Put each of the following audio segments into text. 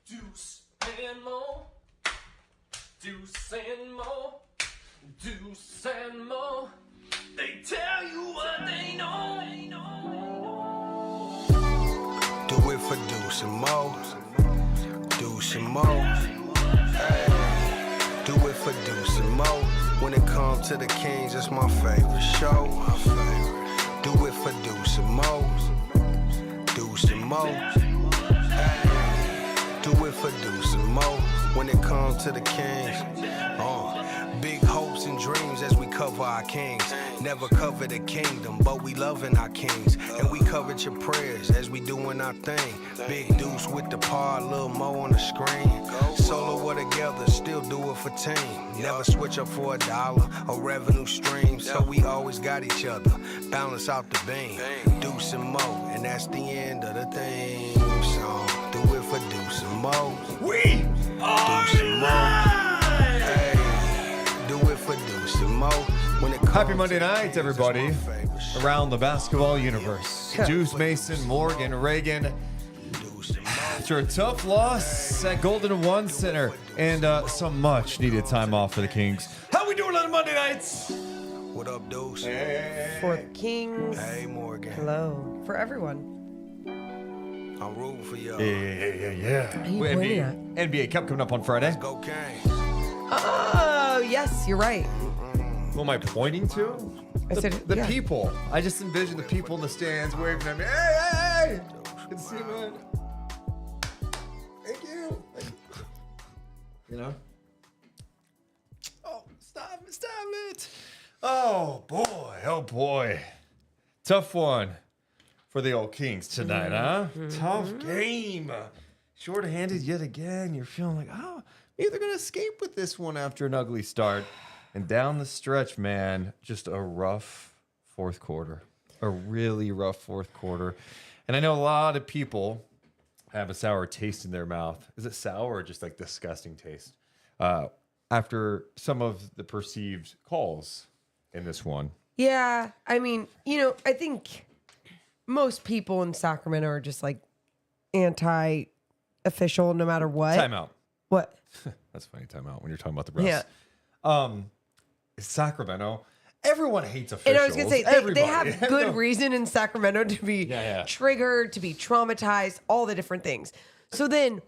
Deuce and Mo. Deuce and Mo. Deuce and Mo. They tell you what they know. Do it for Deuce and Mo. Deuce and Mo. Hey. Do it for Deuce and Mo. When it comes to the Kings, it's my favorite show. Do it for Deuce and Mo. Deuce and Mo. Hey. Do it for Deuce and Mo. When it comes to the Kings. Big hopes and dreams as we cover our kings. Never cover the kingdom, but we loving our kings. And we covered your prayers as we doing our thing. Big Deuce with the par, Lil Mo on the screen. Solo or together, still do it for team. Never switch up for $1 or revenue stream. So we always got each other, balance out the beam. Deuce and Mo, and that's the end of the theme song. Do it for Deuce and Mo. We are Deuce and Mo. Hey. Do it for Deuce and Mo. When it Happy Monday night, everybody, around the basketball universe. Deuce, Mason, Morgan, Reagan. After a tough loss at Golden One Center and some much-needed time off for the Kings. How we doing on Monday nights? What up, Deuce? Hey. For the Kings. Hey, Morgan. Hello. For everyone. I'm rooting for y'all. Yeah. Who are you pointing at? NBA Cup coming up on Friday. Go Kings. Oh, yes, you're right. Who am I pointing to? The yeah. people. I just envision the people in the stands waving at me. Hey! Good to see you, man. Thank you. You know? Oh, stop it. Oh, boy. Tough one for the old Kings tonight, huh? Tough game. Short-handed yet again. You're feeling like, oh, maybe they're going to escape with this one after an ugly start. And down the stretch, man, just a rough fourth quarter. A really rough fourth quarter. And I know a lot of people have a sour taste in their mouth. Is it sour or just like disgusting taste? After some of the perceived calls in this one. Yeah, I mean, I think most people in Sacramento are just like anti-official no matter what. Timeout. What? That's funny, timeout, when you're talking about the refs. Yeah. Sacramento, everyone hates officials. And I was going to say, they have good reason in Sacramento to be triggered, to be traumatized, all the different things. So then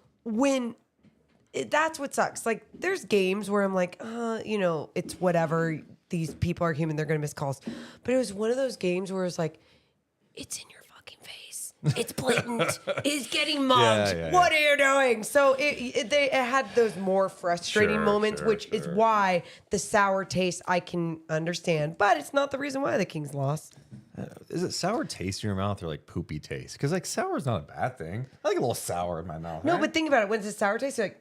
that's what sucks. Like, there's games where I'm like, it's whatever. These people are human. They're going to miss calls. But it was one of those games where it's like, it's in your fucking face. It's blatant. It's getting mugged. What are you doing? So it had those more frustrating moments, which is why the sour taste I can understand. But it's not the reason why the Kings lost. Is it sour taste in your mouth or like poopy taste? Because like sour is not a bad thing. I like a little sour in my mouth. No, right? but think about it. When it's a sour taste, you're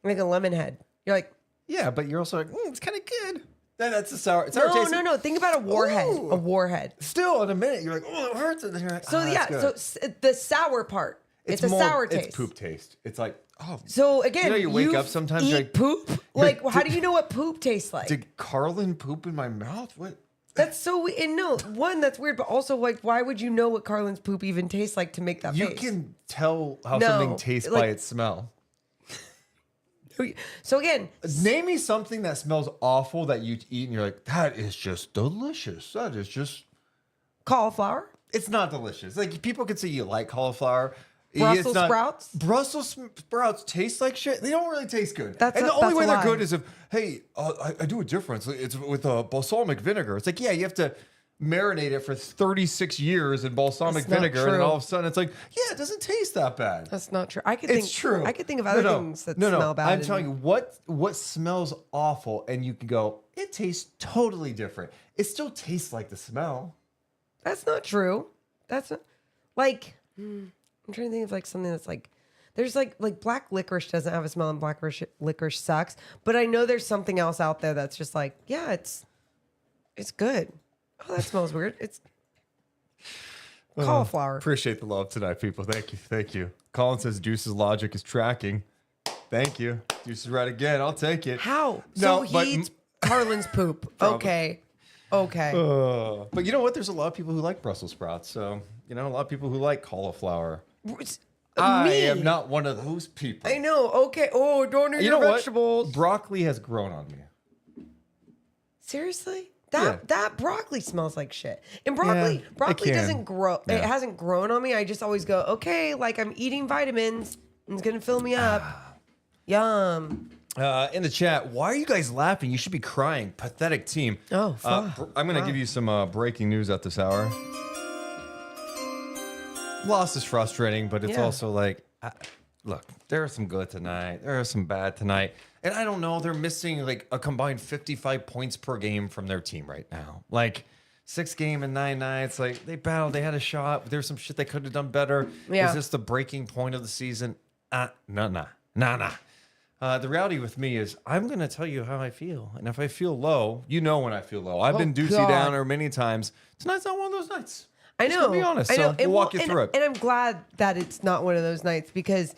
like a lemon head. You're like, yeah, but you're also like, it's kind of good. That's a sour taste. No. Think about a warhead. Ooh. A warhead. Still, in a minute, you're like, oh, it hurts. And then you're like, so the sour part. It's a more, sour taste. It's poop taste. It's like, oh. So again, you wake up sometimes, eat you're like, poop. Like, how do you know what poop tastes like? Did Carlin poop in my mouth? What? That's so. And no, one, that's weird. But also, like, why would you know what Carlin's poop even tastes like to make that You face? can tell how something tastes by its smell. So again, name me something that smells awful that you eat and you're like, that is just delicious. That is just cauliflower. It's not delicious. Like, people could say you like cauliflower. Brussels sprouts. Brussels sprouts taste like shit. They don't really taste good. And the only way they're good is if, hey, I do a difference. It's with balsamic vinegar. It's like, yeah, you have to marinate it for 36 years in balsamic vinegar, and all of a sudden it's like, yeah, it doesn't taste that bad. That's not true. I could true. I could think of other things that smell bad. I'm telling you, what smells awful, and you can go, it tastes totally different. It still tastes like the smell. That's not true. That's not, like, I'm trying to think of like something that's like, there's like black licorice doesn't have a smell, and black licorice sucks. But I know there's something else out there that's just like, yeah, it's good. Oh, that smells weird. It's cauliflower. Appreciate the love tonight, people. Thank you. Colin says Deuce's logic is tracking. Thank you. Deuce is right again. I'll take it. How? No, so he eats Carlin's poop. Okay. But you know what? There's a lot of people who like Brussels sprouts. So, a lot of people who like cauliflower. I Me. am not one of those people. I know. Okay. Oh, don't eat You your know vegetables. what? Broccoli has grown on me. Seriously? Yeah. That broccoli smells like shit. And broccoli Yeah, broccoli it can. doesn't grow. It Yeah. hasn't grown on me. I just always go, okay, like I'm eating vitamins. It's gonna fill me up. Yum. In the chat, why are you guys laughing? You should be crying. Pathetic team. Oh, fuck. I'm going to give you some breaking news at this hour. Loss is frustrating, but it's Yeah. also like, look, there are some good tonight. There are some bad tonight. And I don't know, they're missing like a combined 55 points per game from their team right now. Like 6 game and 9 nights. Like they battled, they had a shot. There's some shit they could have done better. Yeah. Is this the breaking point of the season? Nah. The reality with me is I'm going to tell you how I feel. And if I feel low, you know when I feel low. I've been Deucey God. Downer many times. Tonight's not one of those nights. I Just know. gonna be honest. I know. So we'll walk you through it. And I'm glad that it's not one of those nights because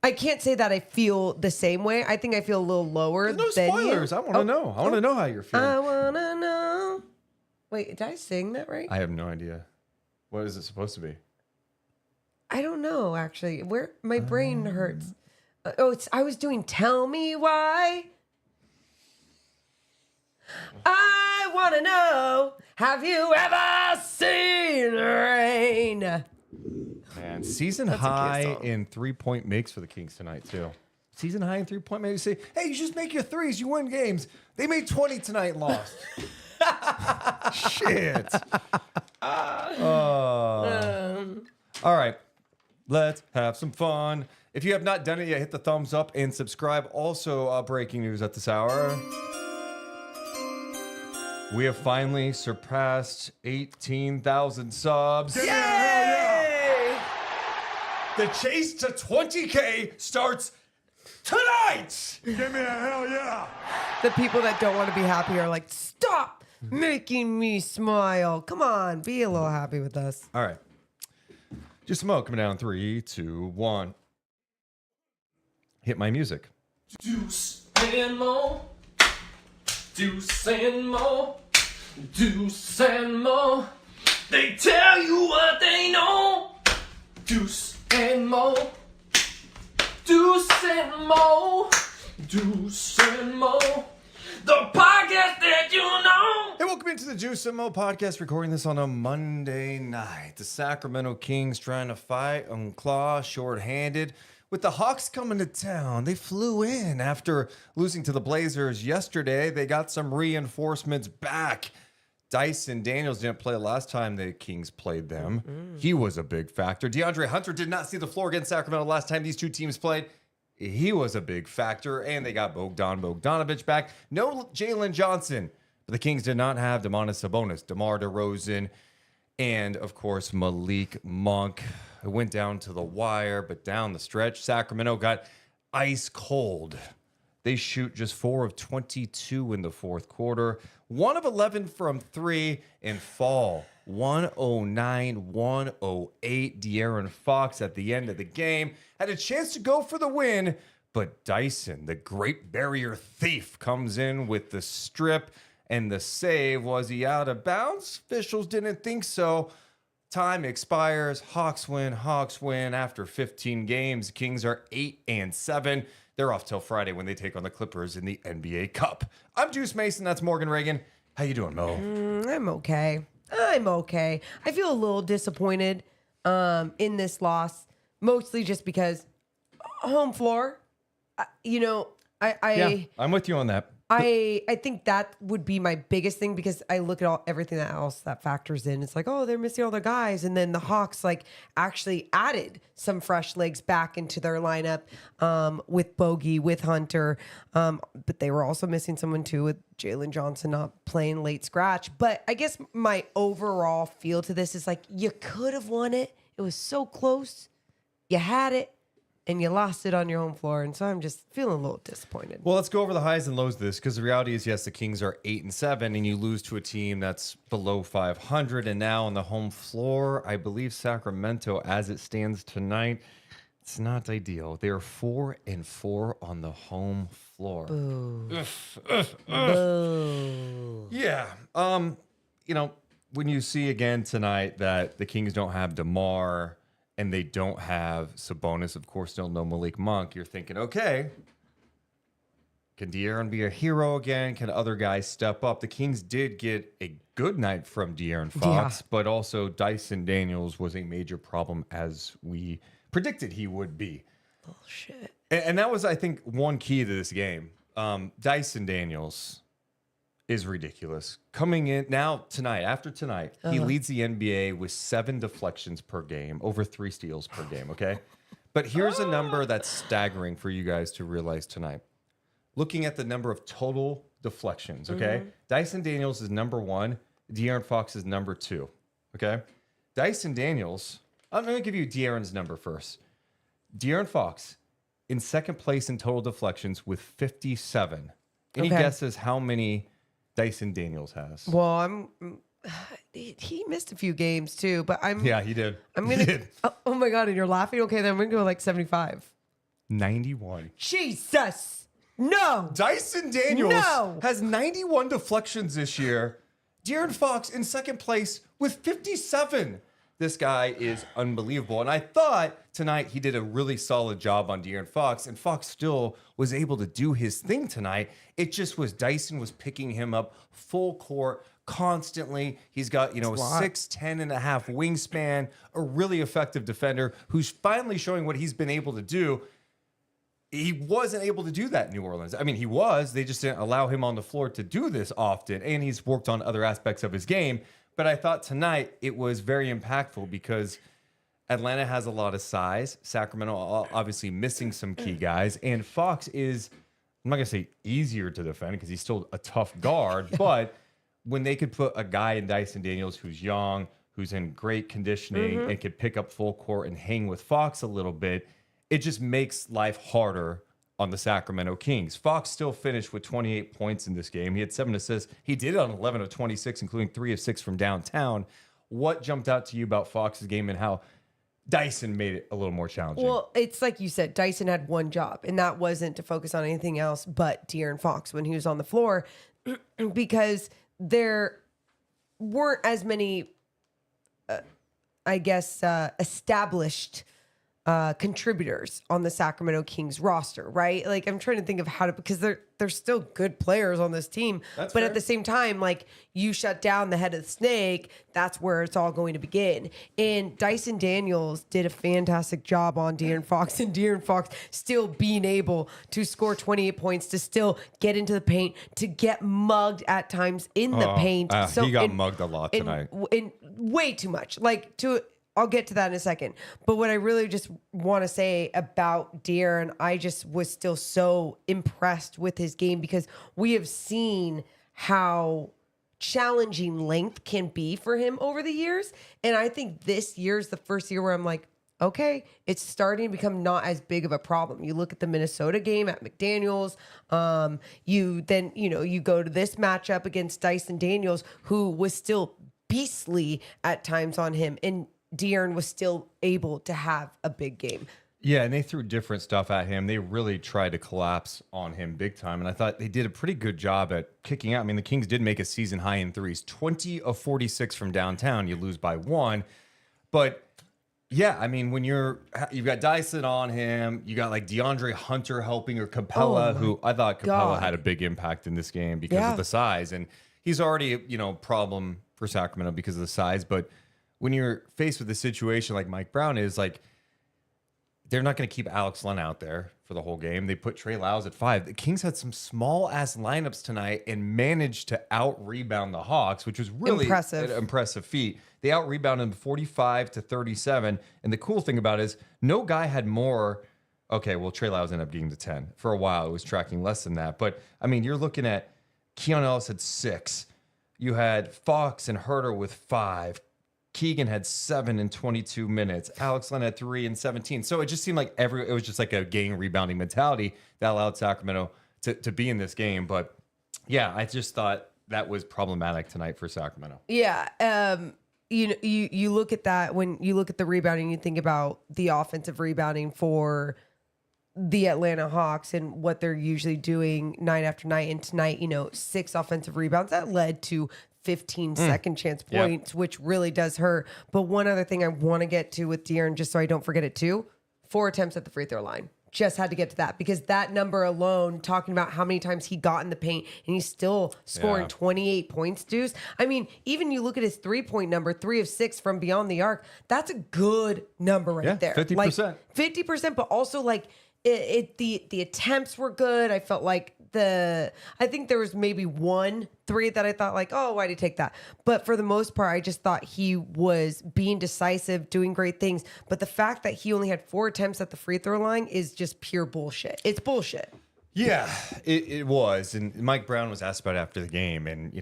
I can't say that I feel the same way. I think I feel a little lower There's no than spoilers. you. I want to know. I want to know how you're feeling. I wanna know. Wait, did I sing that right? I have no idea. What is it supposed to be? I don't know actually. Where my brain hurts. I was doing Tell Me Why. I want to know, have you ever seen rain? Man, season a cute high song. in 3-point makes for the Kings tonight, too. Season high in 3-point makes. You say, hey, you just make your threes. You win games. They made 20 tonight and lost. Shit. All right. Let's have some fun. If you have not done it yet, hit the thumbs up and subscribe. Also, breaking news at this hour. We have finally surpassed 18,000 subs. Yay! The chase to 20K starts tonight. The people that don't want to be happy are like, stop making me smile. Come on, be a little happy with us. All right. Just Mo coming down. 3, 2, 1. Hit my music. Deuce and Mo. Deuce and Mo. Deuce and Mo. They tell you what they know. Deuce and Mo. Deuce and Mo. Deuce and Mo. The podcast that you know. Hey, welcome into the Deuce and Mo podcast. Recording this on a Monday night. The Sacramento Kings trying to fight and claw shorthanded. With the Hawks coming to town, they flew in after losing to the Blazers yesterday. They got some reinforcements back. Dyson Daniels didn't play last time the Kings played them. He was a big factor. DeAndre Hunter did not see the floor against Sacramento last time these two teams played. He was a big factor. And they got Bogdanovic back. No Jalen Johnson. But the Kings did not have DeMar and Sabonis, DeMar DeRozan, and, of course, Malik Monk. It went down to the wire, but down the stretch, Sacramento got ice cold. They shoot just 4 of 22 in the fourth quarter, 1 of 11 from 3, and fall 109-108. De'Aaron Fox at the end of the game had a chance to go for the win, but Dyson, the Great Barrier Thief, comes in with the strip and the save. Was he out of bounds? Officials didn't think so. Time expires. Hawks win after 15 games. Kings are 8-7. They're off till Friday when they take on the Clippers in the NBA Cup. I'm Juice Mason. That's Morgan Reagan. How you doing, Mo? I'm okay. I feel a little disappointed in this loss, mostly just because home floor. I'm with you on that. I think that would be my biggest thing because I look at everything else that factors in. It's like, oh, they're missing all their guys. And then the Hawks actually added some fresh legs back into their lineup with Bogey, with Hunter. But they were also missing someone too with Jalen Johnson not playing late scratch. But I guess my overall feel to this is like, you could have won it. It was so close. You had it. And you lost it on your home floor. And so I'm just feeling a little disappointed. Well, let's go over the highs and lows of this, because the reality is, yes, the Kings are 8-7, and you lose to a team that's below 500. And now on the home floor, I believe Sacramento, as it stands tonight, it's not ideal. They're 4-4 on the home floor. Boo. Yeah. When you see again tonight that the Kings don't have DeMar and they don't have Sabonis, of course, don't know Malik Monk, you're thinking, okay, can De'Aaron be a hero again? Can other guys step up? The Kings did get a good night from De'Aaron Fox, but also Dyson Daniels was a major problem as we predicted he would be. Bullshit. And that was, I think, one key to this game. Dyson Daniels is ridiculous. Coming in now tonight, after tonight, he leads the NBA with 7 deflections per game, over 3 steals per game, okay? But here's a number that's staggering for you guys to realize tonight. Looking at the number of total deflections, okay? Dyson Daniels is number 1. De'Aaron Fox is number 2, okay? Dyson Daniels, I'm going to give you De'Aaron's number first. De'Aaron Fox in second place in total deflections with 57. Any guesses how many Dyson Daniels has? Well, he missed a few games too, but Yeah, he did. I'm gonna. Oh my god, and you're laughing. Okay, then I'm gonna go like 75. 91. Jesus, no. Dyson Daniels No. has 91 deflections this year. De'Aaron Fox in second place with 57. This guy is unbelievable. And I thought tonight he did a really solid job on De'Aaron Fox, and Fox still was able to do his thing tonight. It just was Dyson was picking him up full court constantly. He's got, 6'10" and a half wingspan, a really effective defender who's finally showing what he's been able to do. He wasn't able to do that in New Orleans. I mean, he was. They just didn't allow him on the floor to do this often, and he's worked on other aspects of his game. But I thought tonight it was very impactful because Atlanta has a lot of size. Sacramento obviously missing some key guys. And Fox is, I'm not going to say easier to defend because he's still a tough guard. But when they could put a guy in Dyson Daniels who's young, who's in great conditioning, and could pick up full court and hang with Fox a little bit, it just makes life harder on the Sacramento Kings. Fox still finished with 28 points in this game. He had 7 assists. He did it on 11 of 26, including 3 of 6 from downtown. What jumped out to you about Fox's game and how Dyson made it a little more challenging? Well, it's like you said, Dyson had one job, and that wasn't to focus on anything else but De'Aaron Fox when he was on the floor, because there weren't as many, established contributors on the Sacramento Kings roster, right? Like, I'm trying to think of how to, because they're still good players on this team. That's but fair. at the same time, like, you shut down the head of the snake, that's where it's all going to begin. And Dyson Daniels did a fantastic job on De'Aaron Fox, and De'Aaron Fox still being able to score 28 points, to still get into the paint, to get mugged at times in the paint. He got mugged a lot tonight. And way too much. I'll get to that in a second. But what I really just want to say about De'Aaron, I just was still so impressed with his game because we have seen how challenging length can be for him over the years. And I think this year is the first year where I'm like, okay, it's starting to become not as big of a problem. You look at the Minnesota game at McDaniels. You go to this matchup against Dyson Daniels, who was still beastly at times on him. And De'Aaron was still able to have a big game. Yeah, and they threw different stuff at him. They really tried to collapse on him big time. And I thought they did a pretty good job at kicking out. I mean, the Kings did make a season high in threes. 20 of 46 from downtown. You lose by 1. But yeah, I mean, when you've got Dyson on him, you got like DeAndre Hunter helping, or Capella, who I thought Capella had a big impact in this game because of the size. And he's already a problem for Sacramento because of the size. But when you're faced with a situation like Mike Brown is, like, they're not going to keep Alex Len out there for the whole game. They put Trey Lyles at 5. The Kings had some small-ass lineups tonight and managed to out-rebound the Hawks, which was really an impressive feat. They out-rebounded them 45-37. And the cool thing about it is no guy had more. Okay, well, Trey Lyles ended up getting to 10. For a while, it was tracking less than that. But, I mean, you're looking at Keon Ellis had 6. You had Fox and Herter with 5. Keegan had 7 in 22 minutes. Alex Len had 3 in 17. So it just seemed like it was just like a gang rebounding mentality that allowed Sacramento to be in this game. But yeah, I just thought that was problematic tonight for Sacramento. Yeah. You look at that when you look at the rebounding, you think about the offensive rebounding for the Atlanta Hawks and what they're usually doing night after night. And tonight, 6 offensive rebounds that led to 15 second chance points, which really does hurt. But one other thing I want to get to with De'Aaron, just so I don't forget it too, 4 attempts at the free throw line. Just had to get to that because that number alone, talking about how many times he got in the paint and he's still scoring 28 points, Deuce. I mean, even you look at his 3-point number, 3 of 6 from beyond the arc. That's a good number right there. 50%. Like 50%, but also like the attempts were good. I felt like I think there was maybe 1 3 that I thought like, oh, why'd he take that? But for the most part, I just thought he was being decisive, doing great things. But the fact that he only had 4 attempts at the free throw line is just pure bullshit. It's bullshit. Yeah, it was. And Mike Brown was asked about it after the game, and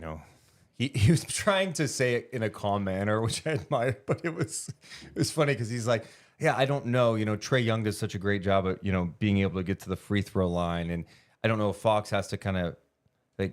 he was trying to say it in a calm manner, which I admire, but it was funny because he's like, yeah, I don't know. Trae Young does such a great job at being able to get to the free throw line, and I don't know if Fox has to kind of like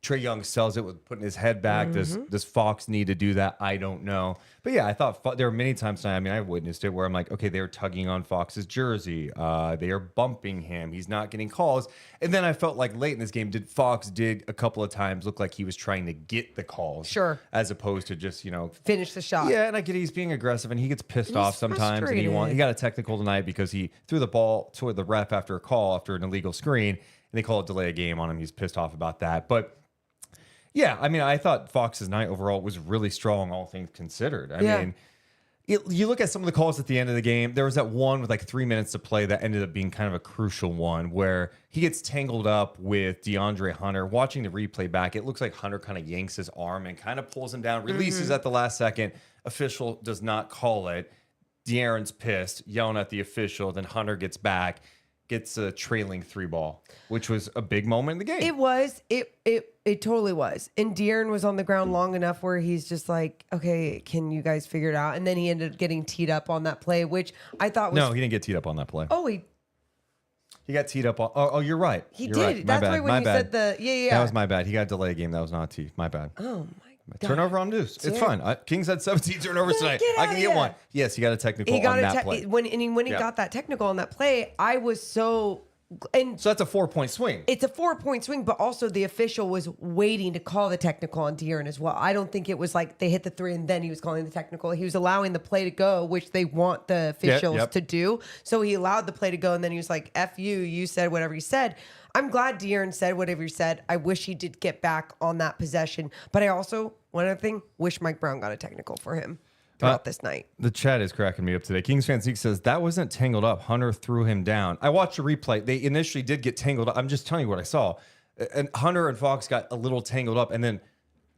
Trae Young sells it with putting his head back. Does Fox need to do that? I don't know. But yeah, I thought there were many times tonight. I mean, I witnessed it where I'm like, okay, they're tugging on Fox's jersey. They are bumping him. He's not getting calls. And then I felt like late in this game, Fox did a couple of times look like he was trying to get the calls. Sure. As opposed to just, finish the shot. Yeah, and I get he's being aggressive and he gets pissed off sometimes. And he got a technical tonight because he threw the ball toward the ref after a call after an illegal screen. And they call it delay a game on him. He's pissed off about that. But yeah, I mean, I thought Fox's night overall was really strong, all things considered. I mean, you look at some of the calls at the end of the game. There was that one with like 3 minutes to play that ended up being kind of a crucial one where he gets tangled up with DeAndre Hunter. Watching the replay back, it looks like Hunter kind of yanks his arm and kind of pulls him down, releases at the last second. Official does not call it. De'Aaron's pissed, yelling at the official. Then Hunter gets back. Gets a trailing 3 ball, which was a big moment in the game. It was. It totally was. And De'Aaron was on the ground long enough where he's just like, okay, can you guys figure it out? And then he ended up getting teed up on that play, which I thought was... No, he didn't get teed up on that play. Oh, he got teed up on... Oh, you're right. He You're did. Right. That's why when you said the... Yeah. That was my bad. He got a delay game. That was not a tee. My bad. Oh, my God. Turnover on Deuce. It's fine. Kings had 17 turnovers tonight. I can get one. Yes, he got a technical on that play. When he got that technical on that play, I was so... And so that's a 4-point swing. It's a 4-point swing, but also the official was waiting to call the technical on De'Aaron as well. I don't think it was like they hit the 3 and then he was calling the technical. He was allowing the play to go, which they want the officials to do. So he allowed the play to go, and then he was like, F you, you said whatever you said. I'm glad De'Aaron said whatever he said. I wish he did get back on that possession. But I also, one other thing, wish Mike Brown got a technical for him throughout this night. The chat is cracking me up today. Kings Fan Zeke says, that wasn't tangled up. Hunter threw him down. I watched the replay. They initially did get tangled up. I'm just telling you what I saw. And Hunter and Fox got a little tangled up. And then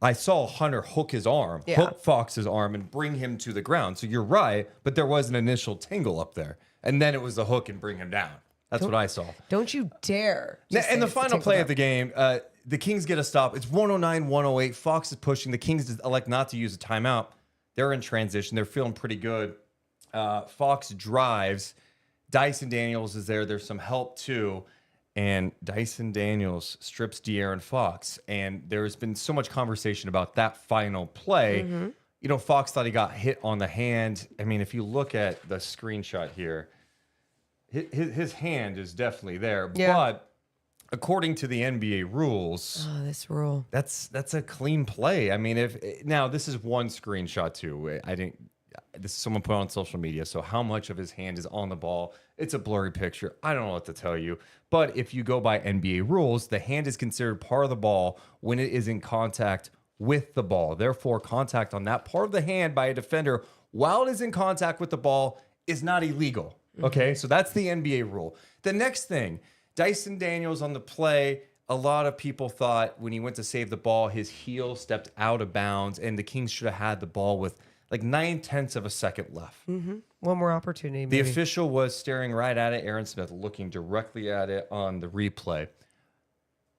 I saw Hunter hook his arm, hook Fox's arm, and bring him to the ground. So you're right, but there was an initial tangle up there. And then it was the hook and bring him down. That's what I saw. Don't you dare. And the final play of the game, the Kings get a stop. It's 109-108. Fox is pushing. The Kings elect not to use a timeout. They're in transition. They're feeling pretty good. Fox drives. Dyson Daniels is there. There's some help too. And Dyson Daniels strips De'Aaron Fox. And there's been so much conversation about that final play. Fox thought he got hit on the hand. I mean, if you look at the screenshot here, his hand is definitely there. Yeah. But according to the NBA rules, this rule, that's a clean play. I mean, now this is one screenshot too. This is someone put on social media. So how much of his hand is on the ball? It's a blurry picture. I don't know what to tell you. But if you go by NBA rules, the hand is considered part of the ball when it is in contact with the ball. Therefore, contact on that part of the hand by a defender while it is in contact with the ball is not illegal. Okay, so that's the NBA rule. The next thing, Dyson Daniels on the play, a lot of people thought when he went to save the ball, his heel stepped out of bounds, and the Kings should have had the ball with like 9/10 of a second left. One more opportunity. The official was staring right at it, Aaron Smith looking directly at it on the replay.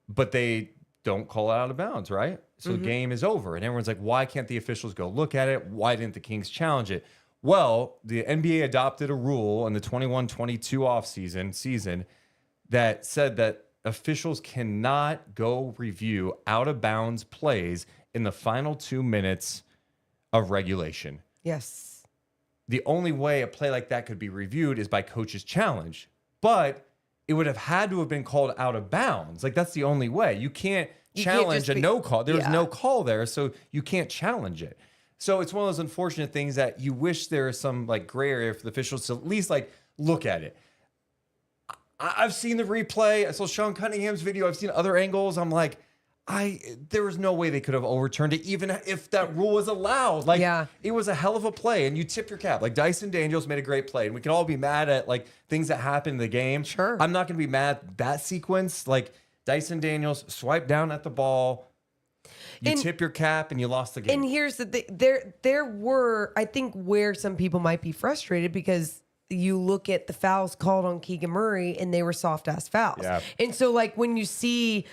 But they don't call it out of bounds, right? So the game is over. And everyone's like, why can't the officials go look at it? Why didn't the Kings challenge it? Well, the NBA adopted a rule in the 21-22 season that said that officials cannot go review out-of-bounds plays in the final 2 minutes of regulation. Yes. The only way a play like that could be reviewed is by coach's challenge. But it would have had to have been called out of bounds. Like, that's the only way. You can't challenge a no call. There was no call there, so you can't challenge it. So it's one of those unfortunate things that you wish there is some like gray area for the officials to at least like look at it. I've seen the replay. I saw Sean Cunningham's video. I've seen other angles. I'm like, there was no way they could have overturned it, even if that rule was allowed. Like, it was a hell of a play, and you tip your cap. Like, Dyson Daniels made a great play, and we can all be mad at like things that happen in the game. Sure, I'm not going to be mad at that sequence. Like, Dyson Daniels swiped down at the ball. You tip your cap, and you lost the game. And here's the thing: there were, I think, where some people might be frustrated because you look at the fouls called on Keegan Murray, and they were soft ass fouls. Yeah. And so, like, when you see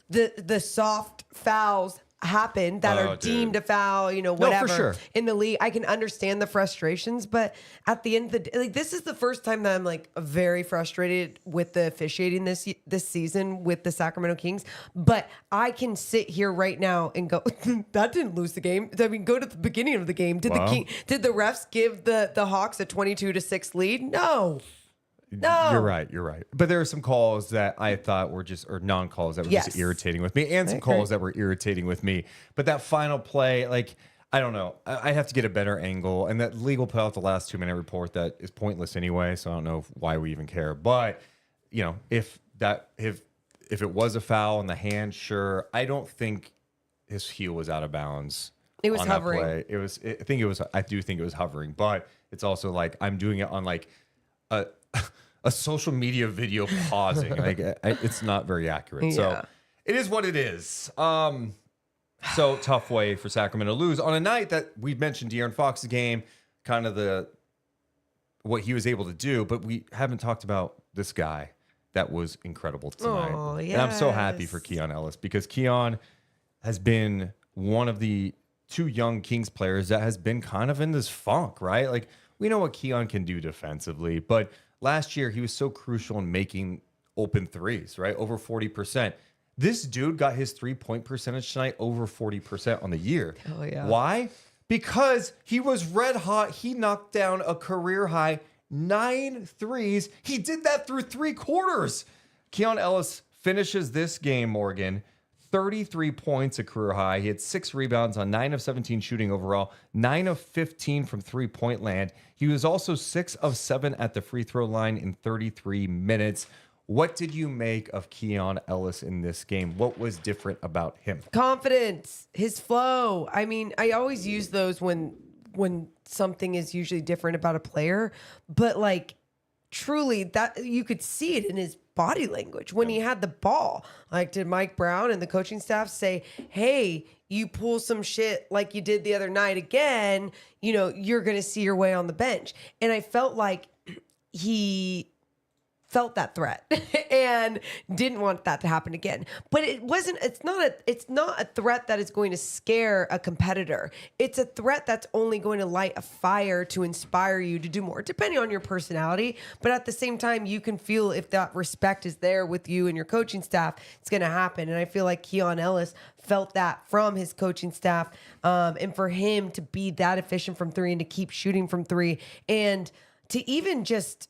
the soft fouls happen that are deemed a foul, whatever, for sure. in the league, I can understand the frustrations, but at the end of the day, like, this is the first time that I'm like very frustrated with the officiating this season with the Sacramento Kings. But I can sit here right now and go, that didn't lose the game. I mean, go to the beginning of the game. Did the refs give the Hawks a 22-6 lead? No. You're right. But there are some calls that I thought were or non-calls that were just irritating with me, and some calls that were irritating with me. But that final play, like, I don't know. I have to get a better angle. And that legal play out the last 2-minute report, that is pointless anyway, so I don't know why we even care. But, if it was a foul in the hand, sure. I don't think his heel was out of bounds. It was hovering. That play. I do think it was hovering, but it's also like I'm doing it on like a social media video pausing. Like, it's not very accurate. So it is what it is. So tough way for Sacramento to lose on a night that we mentioned De'Aaron Fox's game, kind of what he was able to do, but we haven't talked about this guy that was incredible tonight. Oh, yes. And I'm so happy for Keon Ellis, because Keon has been one of the 2 young Kings players that has been kind of in this funk, right? Like, we know what Keon can do defensively, but last year he was so crucial in making open threes, right? Over 40%. This dude got his 3-point percentage tonight over 40% on the year. Oh, yeah. Why? Because he was red hot. He knocked down a career high 9 threes. He did that through 3 quarters. Keon Ellis finishes this game, Morgan, 33 points, a career high. He had 6 rebounds on 9 of 17 shooting overall, 9 of 15 from 3-point land. He was also 6 of 7 at the free throw line in 33 minutes. What did you make of Keon Ellis in this game? What was different about him? Confidence, his flow. I mean, I always use those when something is usually different about a player, but like, truly, that you could see it in his body language when he had the ball. Like, did Mike Brown and the coaching staff say, hey, you pull some shit like you did the other night again, you're going to see your way on the bench. And I felt like he felt that threat and didn't want that to happen again. But it's not a threat that is going to scare a competitor. It's a threat that's only going to light a fire to inspire you to do more, depending on your personality. But at the same time, you can feel if that respect is there with you and your coaching staff, it's going to happen. And I feel like Keon Ellis felt that from his coaching staff. And for him to be that efficient from 3 and to keep shooting from 3 and to even just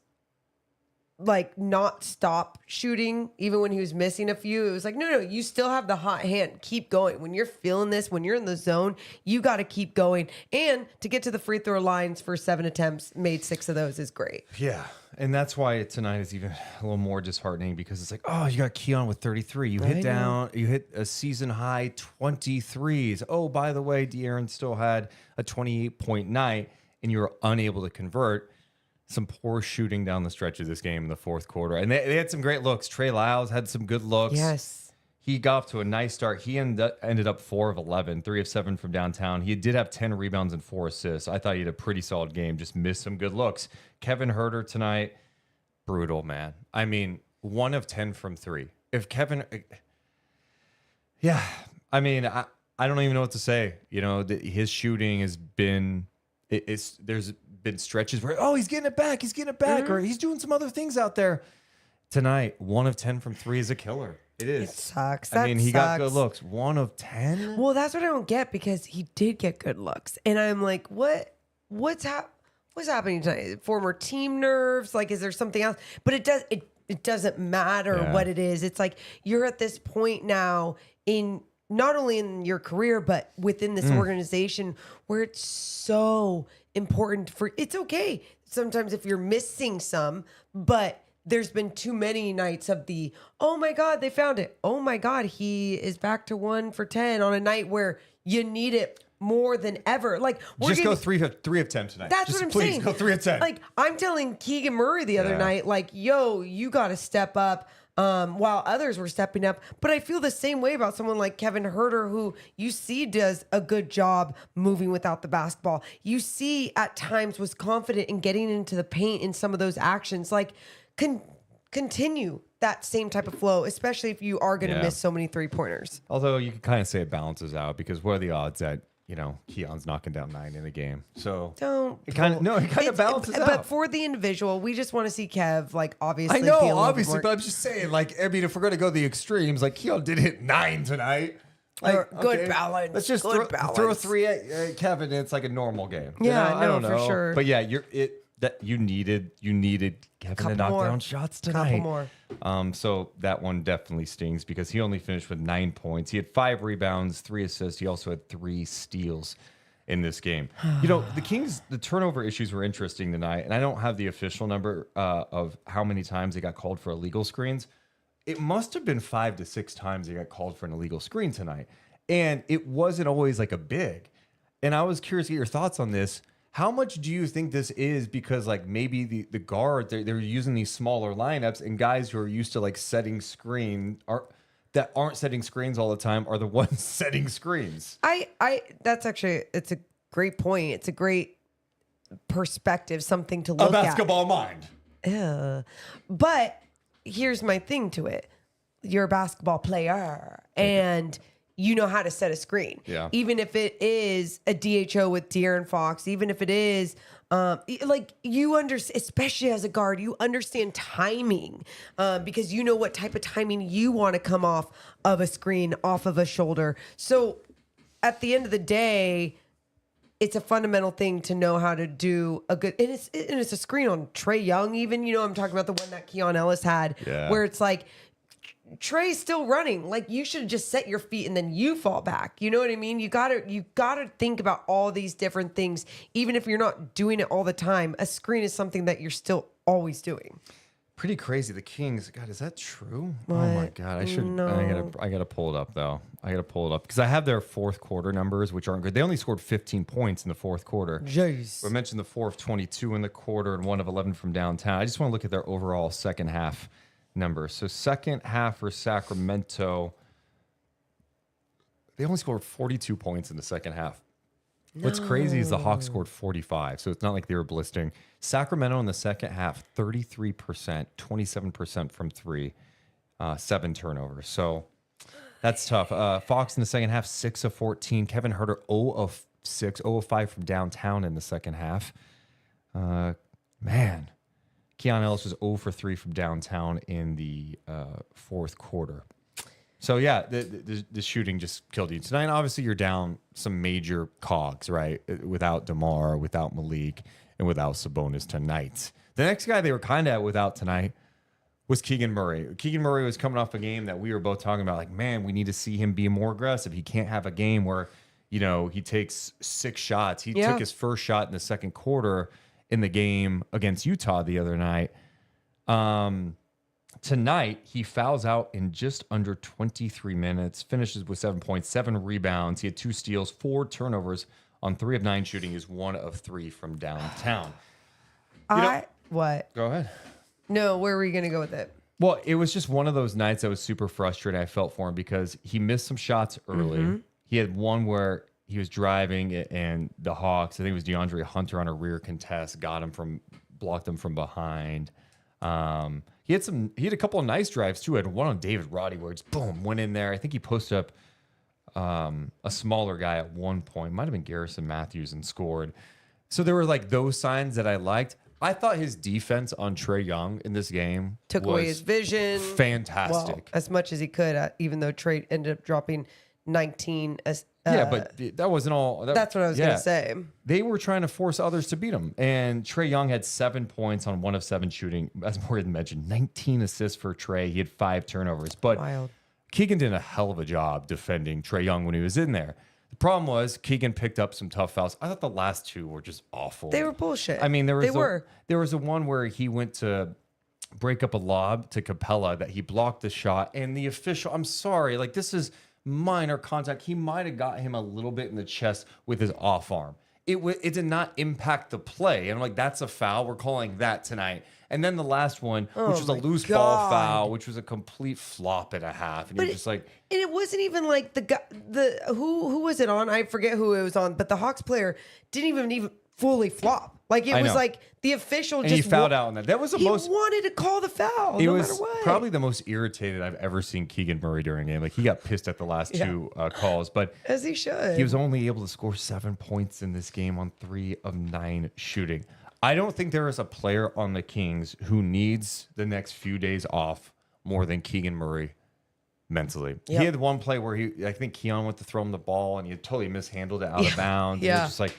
like not stop shooting even when he was missing a few. It was like, no, you still have the hot hand. Keep going. When you're feeling this, when you're in the zone, you got to keep going. And to get to the free throw lines for 7 attempts, made 6 of those is great. Yeah. And that's why tonight is even a little more disheartening, because it's like, oh, you got Keon with 33. You hit a season high 23s. Oh, by the way, De'Aaron still had a 28-point night, and you were unable to convert. Some poor shooting down the stretch of this game in the fourth quarter. And they had some great looks. Trey Lyles had some good looks. Yes. He got off to a nice start. He ended up 4 of 11, 3 of 7 from downtown. He did have 10 rebounds and 4 assists. I thought he had a pretty solid game, just missed some good looks. Kevin Huerter tonight, brutal, man. I mean, 1 of 10 from 3. If Kevin... Yeah, I mean, I don't even know what to say. His shooting has been... There's been stretches where, oh, he's getting it back, or he's doing some other things out there. Tonight, 1 of 10 from 3 is a killer. It is. It sucks. He got good looks. 1 of 10? Well, that's what I don't get, because he did get good looks. And I'm like, what's happening? what's happening tonight? Former team nerves? Like, is there something else? But it doesn't matter what it is. It's like you're at this point now in not only in your career, but within this organization where it's so important it's okay sometimes if you're missing some, but there's been too many nights of oh my God, they found it. Oh my God, he is back to 1 for 10 on a night where you need it more than ever. Like, go 3 of 10 tonight. That's what I'm saying. Please go 3 of 10. Like, I'm telling Keegan Murray the other night, like, yo, you got to step up. While others were stepping up. But I feel the same way about someone like Kevin Huerter, who you see does a good job moving without the basketball. You see at times was confident in getting into the paint in some of those actions. Like, continue that same type of flow, especially if you are going to miss so many 3-pointers. Although you can kind of say it balances out because what are the odds that, Keon's knocking down 9 in a game? So it kind of balances out. But for the individual, we just want to see Kev, like, obviously. I know, obviously, but I'm just saying, like, I mean, if we're going to go the extremes, like, Keon did hit 9 tonight. Like, good balance. Let's just throw 3 at Kevin. And it's like a normal game. Yeah, I don't know. for sure. But yeah, you needed Kevin to knock down shots tonight. Couple more. So that one definitely stings because he only finished with 9 points. He had 5 rebounds, 3 assists. He also had 3 steals in this game. The Kings, the turnover issues were interesting tonight, and I don't have the official number of how many times they got called for illegal screens. It must have been 5 to 6 times they got called for an illegal screen tonight, and it wasn't always like a big. And I was curious to get your thoughts on this. How much do you think this is because, like, maybe the guard, they're using these smaller lineups and guys who are used to, like, setting screen that aren't setting screens all the time are the ones setting screens? That's actually, it's a great point. It's a great perspective, something to look at. A basketball mind. But here's my thing to it. You're a basketball player and you know how to set a screen. Yeah. Even if it is a DHO with De'Aaron Fox, even if it is, like, you understand, especially as a guard, you understand timing because you know what type of timing you want to come off of a screen, off of a shoulder. So at the end of the day, it's a fundamental thing to know how to do a good, and it's a screen on Trae Young even, I'm talking about the one that Keon Ellis had, where it's like, Trey's still running. Like, you should just set your feet and then you fall back. You know what I mean? You gotta think about all these different things, even if you're not doing it all the time. A screen is something that you're still always doing. Pretty crazy. The Kings. God, is that true? What? Oh my God, I should. No. I gotta pull it up though. I gotta pull it up because I have their fourth quarter numbers, which aren't good. They only scored 15 points in the fourth quarter. Jeez. I mentioned the 4 of 22 in the quarter and 1 of 11 from downtown. I just want to look at their overall second half numbers. So second half for Sacramento, they only scored 42 points in the second half. What's crazy is the Hawks scored 45, so it's not like they were blistering. Sacramento in the second half, 33%, 27% from 3, 7 turnovers. So that's tough. Fox in the second half, 6 of 14. Kevin Huerter, 0 of 6, 0 of 5 from downtown in the second half. Man. Keon Ellis was 0 for 3 from downtown in the fourth quarter. So, yeah, the shooting just killed you. Tonight, obviously, you're down some major cogs, right? Without DeMar, without Malik, and without Sabonis tonight. The next guy they were kind of without tonight was Keegan Murray. Keegan Murray was coming off a game that we were both talking about, like, man, we need to see him be more aggressive. He can't have a game where, he takes 6 shots. He took his first shot in the second quarter in the game against Utah the other night. Tonight, he fouls out in just under 23 minutes, finishes with 7 points, 7 rebounds. He had 2 steals, 4 turnovers on 3 of 9 shooting. Is 1 of 3 from downtown. What? Go ahead. No, where were you going to go with it? Well, it was just one of those nights that was super frustrating. I felt for him because he missed some shots early. Mm-hmm. He had one where he was driving and the Hawks, I think it was DeAndre Hunter on a rear contest, blocked him from behind. He had a couple of nice drives too. Had one on David Roddy where it's boom, went in there. I think he posted up a smaller guy at one point, might have been Garrison Matthews, and scored. So there were like those signs that I liked. I thought his defense on Trae Young in this game took away his vision. Fantastic. Well, as much as he could, even though Trae ended up dropping 19. But that wasn't all. That's what I was going to say. They were trying to force others to beat him. And Trae Young had 7 points on 1 of 7 shooting. As Morgan mentioned, 19 assists for Trae. He had 5 turnovers. But Wild. Keegan did a hell of a job defending Trae Young when he was in there. The problem was Keegan picked up some tough fouls. I thought the last 2 were just awful. They were bullshit. I mean, there was a one where he went to break up a lob to Capella that he blocked the shot. And the official, I'm sorry, like this is minor contact. He might have got him a little bit in the chest with his off arm. It did not impact the play. And I'm like, that's a foul. We're calling that tonight. And then the last one, which was a loose ball foul, which was a complete flop and a half. And you're just like, and it wasn't even like the guy, who was it on? I forget who it was on, but the Hawks player didn't even fully flop. Like it was like the official and just he fouled out on that. That was the most. He wanted to call the foul. It no was matter what. probably the most irritated I've ever seen Keegan Murray during a game. Like he got pissed at the last 2 calls, but as he should. He was only able to score 7 points in this game on 3 of 9 shooting. I don't think there is a player on the Kings who needs the next few days off more than Keegan Murray mentally. Yep. He had one play where I think Keon went to throw him the ball and he totally mishandled it out of bounds. Yeah. It was just like,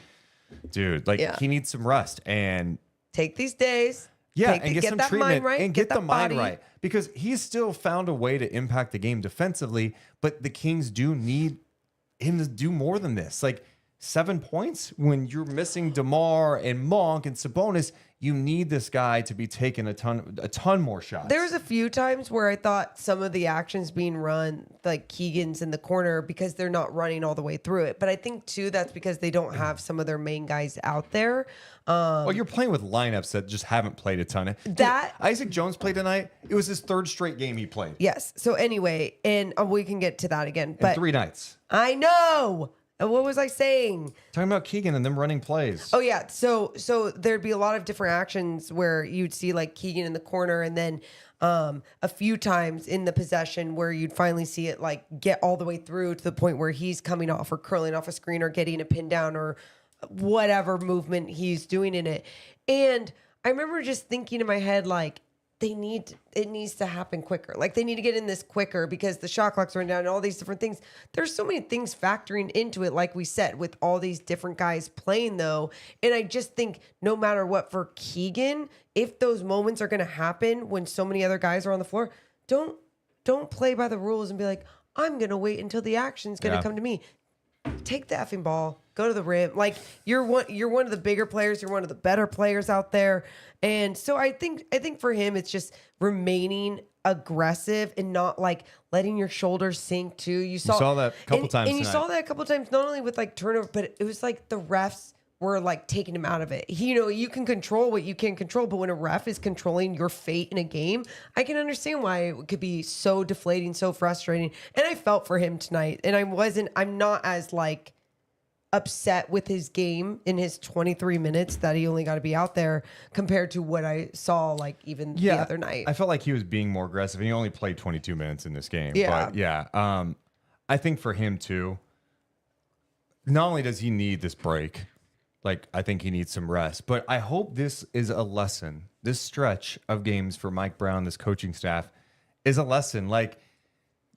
dude, like he needs some rest and take these days. And get some that treatment mind right, and get the mind body right because he's still found a way to impact the game defensively. But the Kings do need him to do more than this. Like 7 points when you're missing DeMar and Monk and Sabonis. You need this guy to be taking a ton more shots. There was a few times where I thought some of the actions being run, like Keegan's in the corner, because they're not running all the way through it. But I think, too, that's because they don't have some of their main guys out there. Well, you're playing with lineups that just haven't played a ton. Isaac Jones played tonight. It was his 3rd straight game he played. Yes. So anyway, and we can get to that again. But in 3 nights. I know. What was I saying? Talking about Keegan and them running plays. Oh, yeah. So there'd be a lot of different actions where you'd see like Keegan in the corner and then a few times in the possession where you'd finally see it like get all the way through to the point where he's coming off or curling off a screen or getting a pin down or whatever movement he's doing in it. And I remember just thinking in my head, like, it needs to happen quicker. Like they need to get in this quicker because the shot clock's running down and all these different things. There's so many things factoring into it, like we said, with all these different guys playing though. And I just think no matter what for Keegan, if those moments are going to happen when so many other guys are on the floor, don't play by the rules and be like, I'm going to wait until the action's going to come to me. Take the effing ball, go to the rim. Like you're one of the bigger players. You're one of the better players out there. And so I think for him, it's just remaining aggressive and not like letting your shoulders sink too. You saw And you saw that a couple times, not only with like turnover, but it was like the refs were like taking him out of it. You can control what you can control, but when a ref is controlling your fate in a game, I can understand why it could be so deflating, so frustrating. And I felt for him tonight. And I'm not as like upset with his game in his 23 minutes that he only got to be out there compared to what I saw like even the other night. I felt like he was being more aggressive and he only played 22 minutes in this game. Yeah. But I think for him too, not only does he need this break, like, I think he needs some rest. But I hope this is a lesson. This stretch of games for Mike Brown, this coaching staff, is a lesson. Like,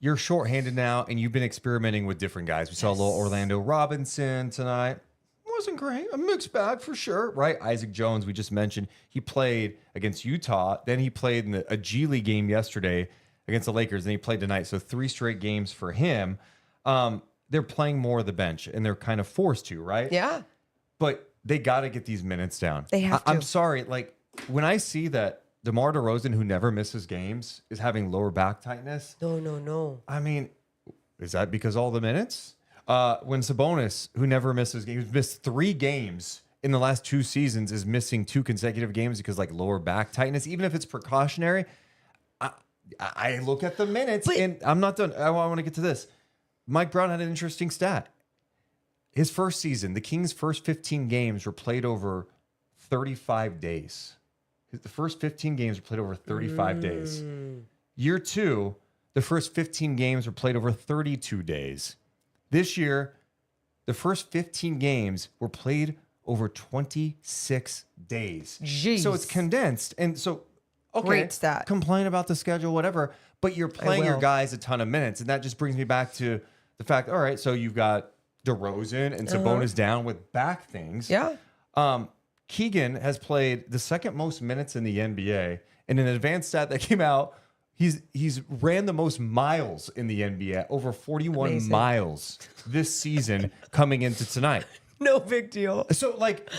you're shorthanded now, and you've been experimenting with different guys. We saw a little Orlando Robinson tonight. Wasn't great. A mixed bag for sure, right? Isaac Jones, we just mentioned. He played against Utah. Then he played in a G League game yesterday against the Lakers. And he played tonight. So 3 straight games for him. They're playing more of the bench, and they're kind of forced to, right? Yeah. But they got to get these minutes down. They have to. I'm sorry. Like, when I see that DeMar DeRozan, who never misses games, is having lower back tightness. No. I mean, is that because all the minutes? When Sabonis, who never misses games, missed 3 games in the last 2 seasons, is missing 2 consecutive games because, like, lower back tightness, even if it's precautionary. I look at the minutes, and I'm not done. I want to get to this. Mike Brown had an interesting stat. His first season, the Kings' first 15 games were played over 35 days. The first 15 games were played over 35 days. Year 2, the first 15 games were played over 32 days. This year, the first 15 games were played over 26 days. Jeez. So it's condensed. And so, okay, great stat. Complain about the schedule, whatever, but you're playing your guys a ton of minutes. And that just brings me back to the fact, all right, so you've got DeRozan and Sabonis down with back things. Yeah. Keegan has played the second most minutes in the NBA, and an advanced stat that came out, he's ran the most miles in the NBA, over 41 Amazing. miles this season coming into tonight. No big deal. So like,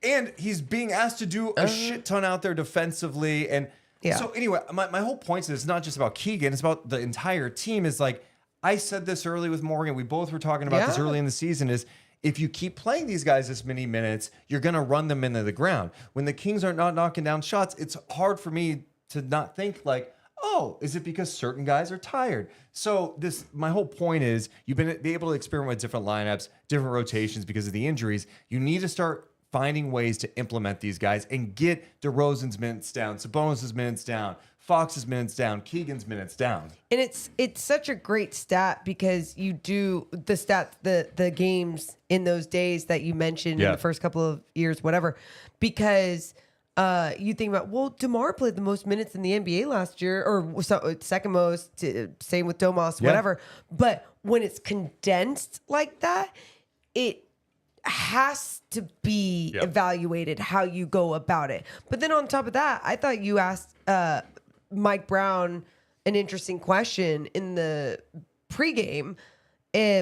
and he's being asked to do a shit ton out there defensively, and so anyway, my whole point is it's not just about Keegan; it's about the entire team. Is like I said this early with Morgan. We both were talking about this early in the season. Is if you keep playing these guys this many minutes, you're gonna run them into the ground. When the Kings are not knocking down shots, it's hard for me to not think like, oh, is it because certain guys are tired? So my whole point is you've been able to experiment with different lineups, different rotations because of the injuries. You need to start finding ways to implement these guys and get DeRozan's minutes down, Sabonis' minutes down, Fox's minutes down, Keegan's minutes down. And it's such a great stat because you do the stats, the games in those days that you mentioned in the first couple of years, whatever, because you think about, well, DeMar played the most minutes in the NBA last year, or second most, same with Domas, whatever. But when it's condensed like that, it has to be evaluated how you go about it. But then on top of that, I thought you asked Mike Brown an interesting question in the pregame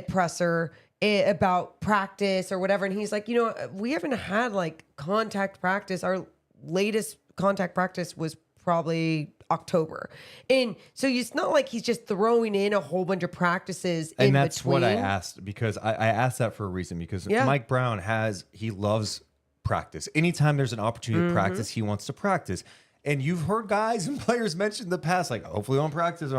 presser about practice or whatever. And he's like, we haven't had like contact practice. Our latest contact practice was probably October. And so it's not like he's just throwing in a whole bunch of practices and in that's between. what I asked, because I asked that for a reason, because Mike Brown he loves practice. Anytime there's an opportunity to practice, he wants to practice. And you've heard guys and players mention in the past, like, hopefully on practice.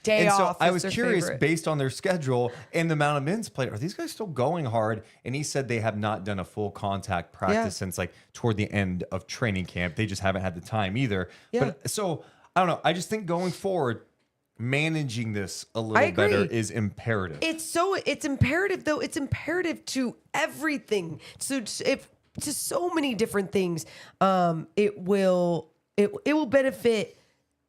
Day off. So I was their curious, favorite. based on their schedule and the amount of minutes played, are these guys still going hard? And he said they have not done a full contact practice since like toward the end of training camp. They just haven't had the time either. Yeah. But so I don't know. I just think going forward, managing this a little better is imperative. It's imperative though. It's imperative to everything. So to so many different things. It will benefit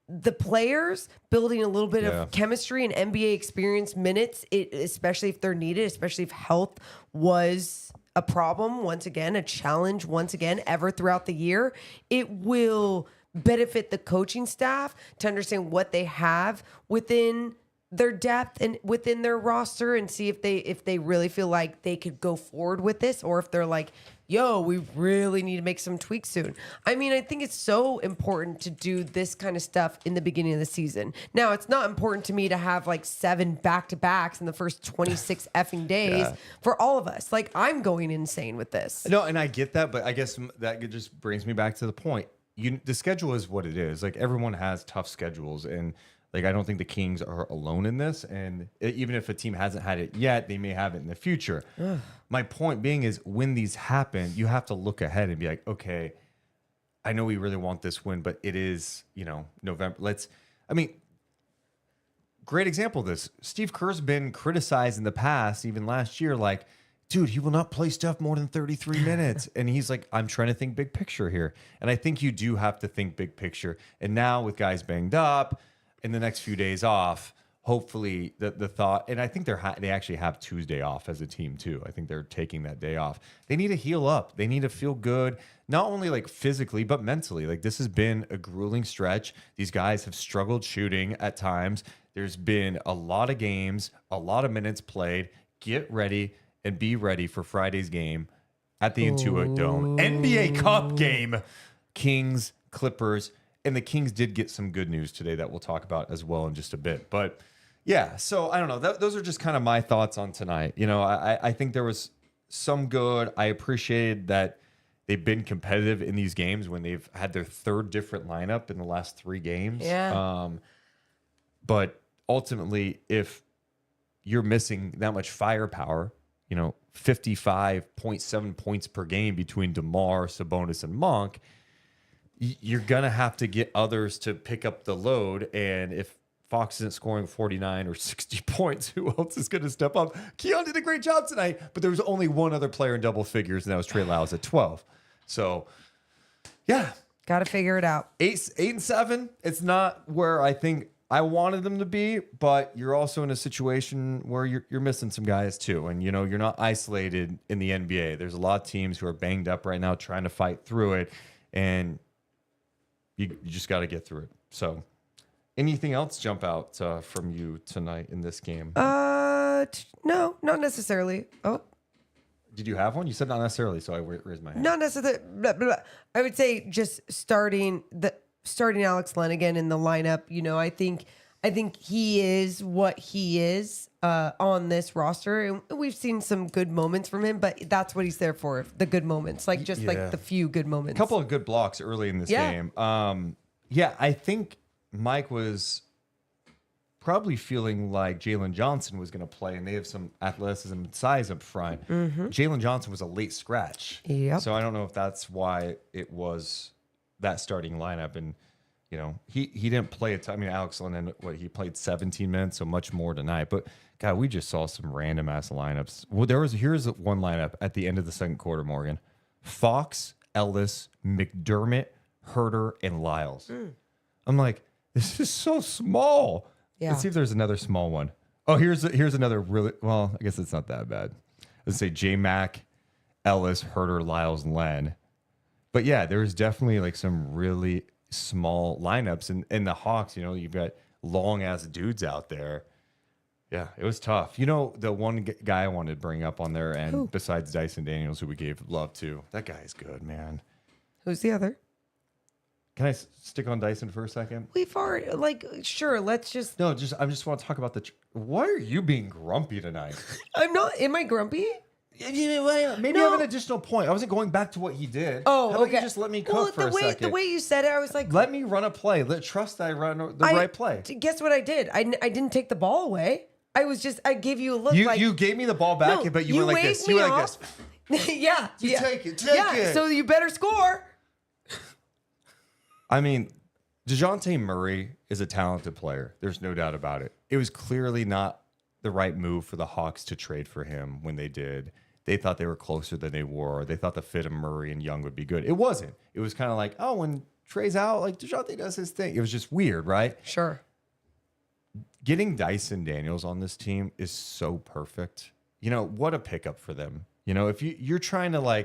the players building a little bit of chemistry and NBA experience minutes, especially if they're needed, especially if health was a problem once again, a challenge once again, ever throughout the year. It will benefit the coaching staff to understand what they have within their depth and within their roster and see if they really feel like they could go forward with this, or if they're like, yo, we really need to make some tweaks soon. I mean, I think it's so important to do this kind of stuff in the beginning of the season. Now, it's not important to me to have like 7 back-to-backs in the first 26 effing days for all of us. Like, I'm going insane with this. No, and I get that, but I guess that just brings me back to the point. The schedule is what it is. Like, everyone has tough schedules, and like, I don't think the Kings are alone in this. And even if a team hasn't had it yet, they may have it in the future. My point being is, when these happen, you have to look ahead and be like, okay, I know we really want this win, but it is, November. Great example of this. Steve Kerr's been criticized in the past, even last year, like, dude, he will not play Steph more than 33 minutes. And he's like, I'm trying to think big picture here. And I think you do have to think big picture. And now with guys banged up, in the next few days off, hopefully the thought, and I think they actually have Tuesday off as a team too. I think they're taking that day off. They need to heal up. They need to feel good, not only like physically, but mentally. Like, this has been a grueling stretch. These guys have struggled shooting at times. There's been a lot of games, a lot of minutes played. Get ready and be ready for Friday's game at the Intuit Dome. NBA Cup game. Kings, Clippers. And the Kings did get some good news today that we'll talk about as well in just a bit. But yeah, so I don't know. Those are just kind of my thoughts on tonight. I think there was some good. I appreciated that they've been competitive in these games when they've had their third different lineup in the last 3 games. Yeah. But ultimately, if you're missing that much firepower, 55.7 points per game between DeMar, Sabonis, and Monk, you're going to have to get others to pick up the load. And if Fox isn't scoring 49 or 60 points, who else is going to step up? Keon did a great job tonight, but there was only one other player in double figures, and that was Trey Lyles at 12. So, yeah. Got to figure it out. 8 and 7. It's not where I think I wanted them to be, but you're also in a situation where you're missing some guys too. And, you're not isolated in the NBA. There's a lot of teams who are banged up right now trying to fight through it. And you just got to get through it. So anything else jump out from you tonight in this game? No, not necessarily. Oh. Did you have one? You said not necessarily, so I raised my hand. Not necessarily. Blah, blah, blah. I would say just starting Alex Lenigan in the lineup. I think he is what he is on this roster, and we've seen some good moments from him. But that's what he's there for, the good moments, like the few good moments. A couple of good blocks early in this game. I think Mike was probably feeling like Jalen Johnson was going to play, and they have some athleticism and size up front. Mm-hmm. Jalen Johnson was a late scratch. Yep. So I don't know if that's why it was that starting lineup. And, he didn't play a ton. I mean, Alex Lennon, he played 17 minutes, so much more tonight. But, God, we just saw some random-ass lineups. Well, here's one lineup at the end of the second quarter, Morgan. Fox, Ellis, McDermott, Herter, and Lyles. I'm like, this is so small. Yeah. Let's see if there's another small one. Oh, here's another really, well, I guess it's not that bad. Let's say J Mac, Ellis, Herter, Lyles, and Len. But yeah, there's definitely like some really small lineups. And the Hawks, you've got long ass dudes out there. Yeah, it was tough. The one guy I wanted to bring up on there, and besides Dyson Daniels, who we gave love to, that guy is good, man. Who's the other? Can I stick on Dyson for a second? We've already, sure, let's just... No, I just want to talk about why are you being grumpy tonight? I'm not... Am I grumpy? Maybe I have an additional point. I wasn't going back to what he did. Oh, How about okay. you just let me cook for a second? The way you said it, I was like... Let me run a play. Trust that I run the right play. Guess what I did? I didn't take the ball away. I gave you a look You gave me the ball back, but you went like this. You went like this. Yeah. Take it. Take it. So you better score. I mean, DeJounte Murray is a talented player. There's no doubt about it. It was clearly not the right move for the Hawks to trade for him when they did. They thought they were closer than they were. They thought the fit of Murray and Young would be good. It wasn't. It was kind of like, oh, when Trey's out, like DeJounte does his thing. It was just weird, right? Sure. Getting Dyson Daniels on this team is so perfect. What a pickup for them. If you're trying to all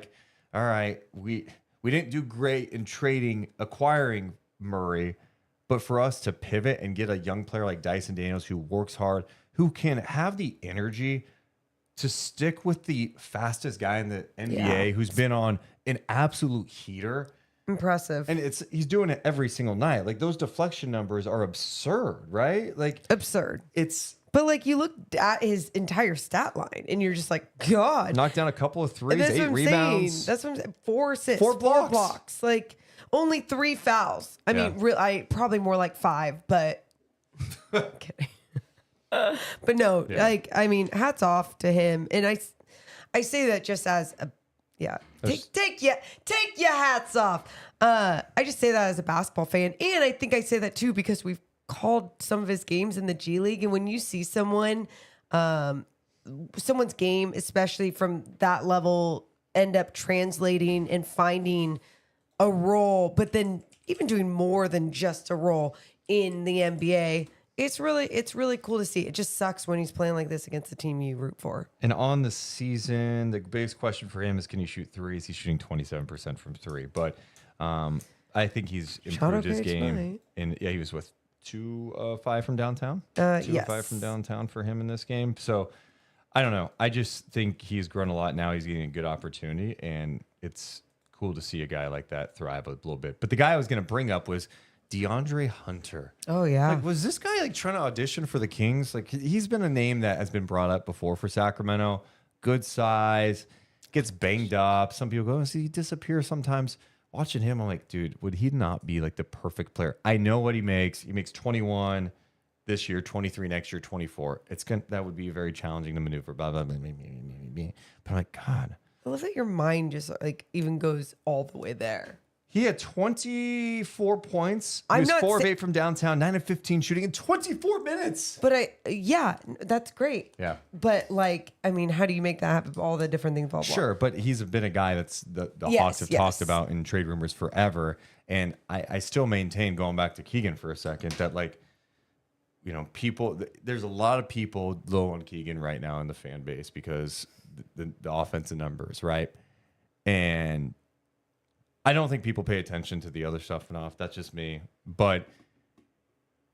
right, we didn't do great in acquiring Murray, but for us to pivot and get a young player like Dyson Daniels who works hard, who can have the energy to stick with the fastest guy in the NBA, who's been on an absolute heater. Impressive. And he's doing it every single night. Like, those deflection numbers are absurd, right? Absurd. But you look at his entire stat line and you're just like, God. Knocked down a couple of threes, 8 rebounds. That's what I'm saying. 4 assists. 4 blocks. Only 3 fouls. I mean, probably more like 5, but kidding. But no, hats off to him. And I say that just as a, take your hats off. I just say that as a basketball fan. And I think I say that too because we've called some of his games in the G League, and when you see someone's game, especially from that level, end up translating and finding a role, but then even doing more than just a role in the NBA, it's really cool to see. It just sucks when he's playing like this against the team you root for. And on the season, the biggest question for him is, can he shoot threes? He's shooting 27% from 3, but I think he's improved his game. And he was with 2 of 5 from downtown. 2 of 5 from downtown for him in this game. So I don't know. I just think he's grown a lot now. He's getting a good opportunity, and it's cool to see a guy like that thrive a little bit. But the guy I was going to bring up was DeAndre Hunter. Oh yeah. Was this guy trying to audition for the Kings? He's been a name that has been brought up before for Sacramento. Good size, gets banged up. Some people go, see, he disappears sometimes. Watching him, I'm like, dude, would he not be the perfect player? I know what he makes. He makes 21 this year, 23 next year, 24. That would be very challenging to maneuver. Blah blah blah. But I'm like, God. I love that your mind just even goes all the way there. He had 24 points. He was 4 of 8 from downtown, 9 of 15 shooting in 24 minutes. But that's great. Yeah. But how do you make that happen? All the different things, blah, blah. Sure, but he's been a guy that's the Hawks have talked about in trade rumors forever. And I still maintain, going back to Keegan for a second, that people. There's a lot of people low on Keegan right now in the fan base because the offensive numbers, right? And I don't think people pay attention to the other stuff enough. That's just me. But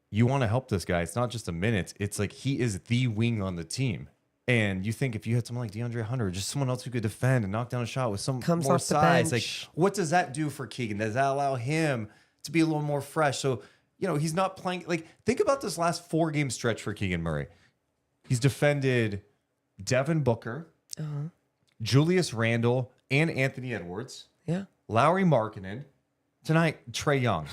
you want to help this guy. It's not just a minute. It's like he is the wing on the team. And you think if you had someone like DeAndre Hunter, just someone else who could defend and knock down a shot with some Comes more off the size, bench. like what does that do for Keegan? Does that allow him to be a little more fresh? So, he's not playing. Like, think about this last 4-game stretch for Keegan Murray. He's defended Devin Booker, Julius Randle, and Anthony Edwards. Yeah. Lauri Markkanen. Tonight, Trae Young.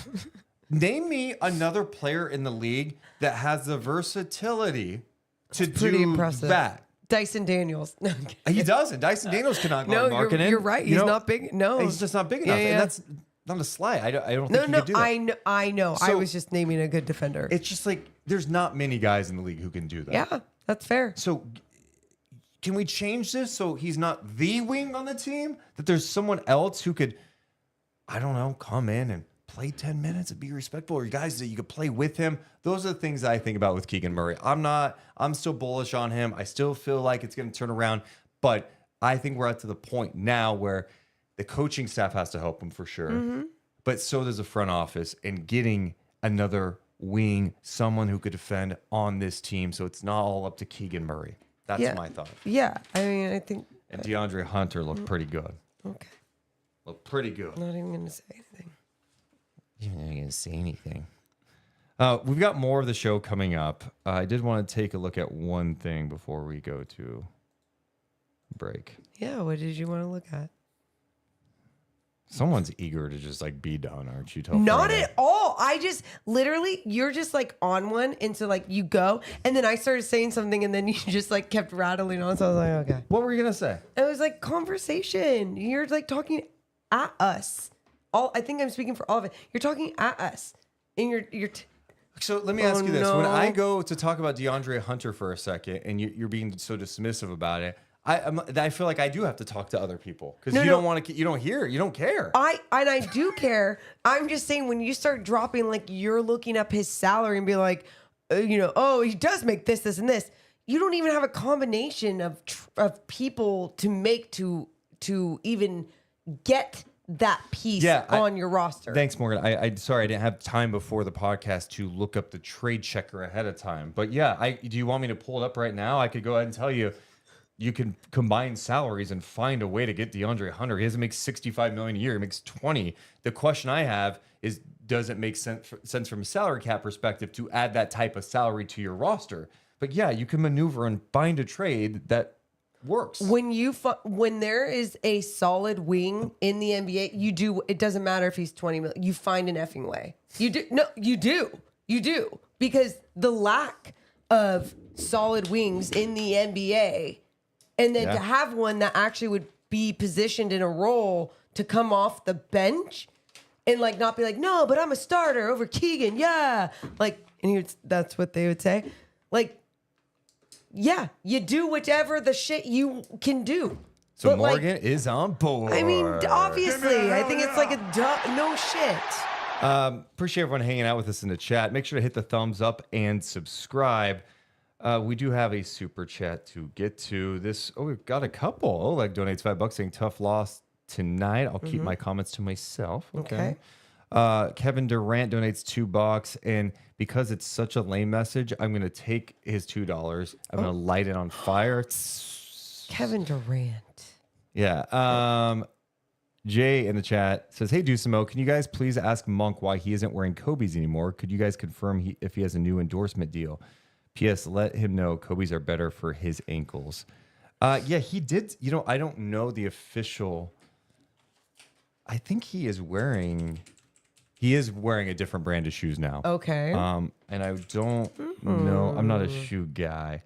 Name me another player in the league that has the versatility to Pretty do impressive. that. Dyson Daniels. No, I'm kidding. He doesn't. Dyson Daniels cannot No, guard Markkanen. you're right. He's not big. No. He's just not big enough. Yeah. And that's not a slight. I don't No, think he no, could do that. I know. I So- was just naming a good defender. It's just like there's not many guys in the league who can do that. Yeah, that's fair. So can we change this so he's not the wing on the team? That there's someone else who could, I don't know, come in and play 10 minutes and be respectful, or guys that you could play with him. Those are the things I think about with Keegan Murray. I'm still bullish on him. I still feel like it's going to turn around, but I think we're at to the point now where the coaching staff has to help him for sure. But so does the front office, and getting another wing, someone who could defend on this team, so it's not all up to Keegan Murray. That's my thought. Yeah, I mean, I think. And DeAndre Hunter looked pretty good. Okay. Looked pretty good. Not even going to say anything. You're not going to say anything. We've got more of the show coming up. I did want to take a look at one thing before we go to break. Yeah, what did you want to look at? Someone's eager to just like be done, aren't you? Till Not Friday. at all. I just literally, you're just like on one, and so like you go, and then I started saying something, and then you just like kept rattling on. So I was like, okay. What were you gonna say? It was like conversation. You're like talking at us. I think I'm speaking for all of it. You're talking at us, and you're. So let me ask you this: when no. I go to talk about DeAndre Hunter for a second, and you're being so dismissive about it, I feel like I do have to talk to other people because you don't want to. You don't hear. You don't care. I do care. I'm just saying when you start dropping, like you're looking up his salary and be like, oh, he does make this, this, and this. You don't even have a combination of people to make to even get that piece on your roster. Thanks, Morgan. I sorry I didn't have time before the podcast to look up the trade checker ahead of time. But yeah, do you want me to pull it up right now? I could go ahead and tell you. You can combine salaries and find a way to get DeAndre Hunter. He doesn't make $65 million a year. He makes 20. The question I have is, does it make sense from a salary cap perspective to add that type of salary to your roster? But yeah, you can maneuver and find a trade that works. When there is a solid wing in the NBA, you do. It doesn't matter if he's 20 million. You find an effing way. You do. No, you do because the lack of solid wings in the NBA. And then to have one that actually would be positioned in a role to come off the bench and like not be like, no, but I'm a starter over Keegan. Yeah. Like, and that's what they would say. Like, yeah, you do whichever the shit you can do. So but Morgan is on board. I mean, obviously, I think it's like no shit. Appreciate everyone hanging out with us in the chat. Make sure to hit the thumbs up and subscribe. We do have a super chat to get to. We've got a couple. Oleg donates $5 saying tough loss tonight. I'll keep my comments to myself. Okay. Kevin Durant donates $2, and because it's such a lame message, I'm going to take his $2. I'm going to light it on fire. Kevin Durant. Yeah. Jay in the chat says, hey, Deuce and Mo, can you guys please ask Monk why he isn't wearing Kobe's anymore? Could you guys confirm if he has a new endorsement deal? P.S. Let him know Kobe's are better for his ankles. Yeah, he did. I don't know the official. I think he is wearing a different brand of shoes now. Okay. And I don't know. I'm not a shoe guy.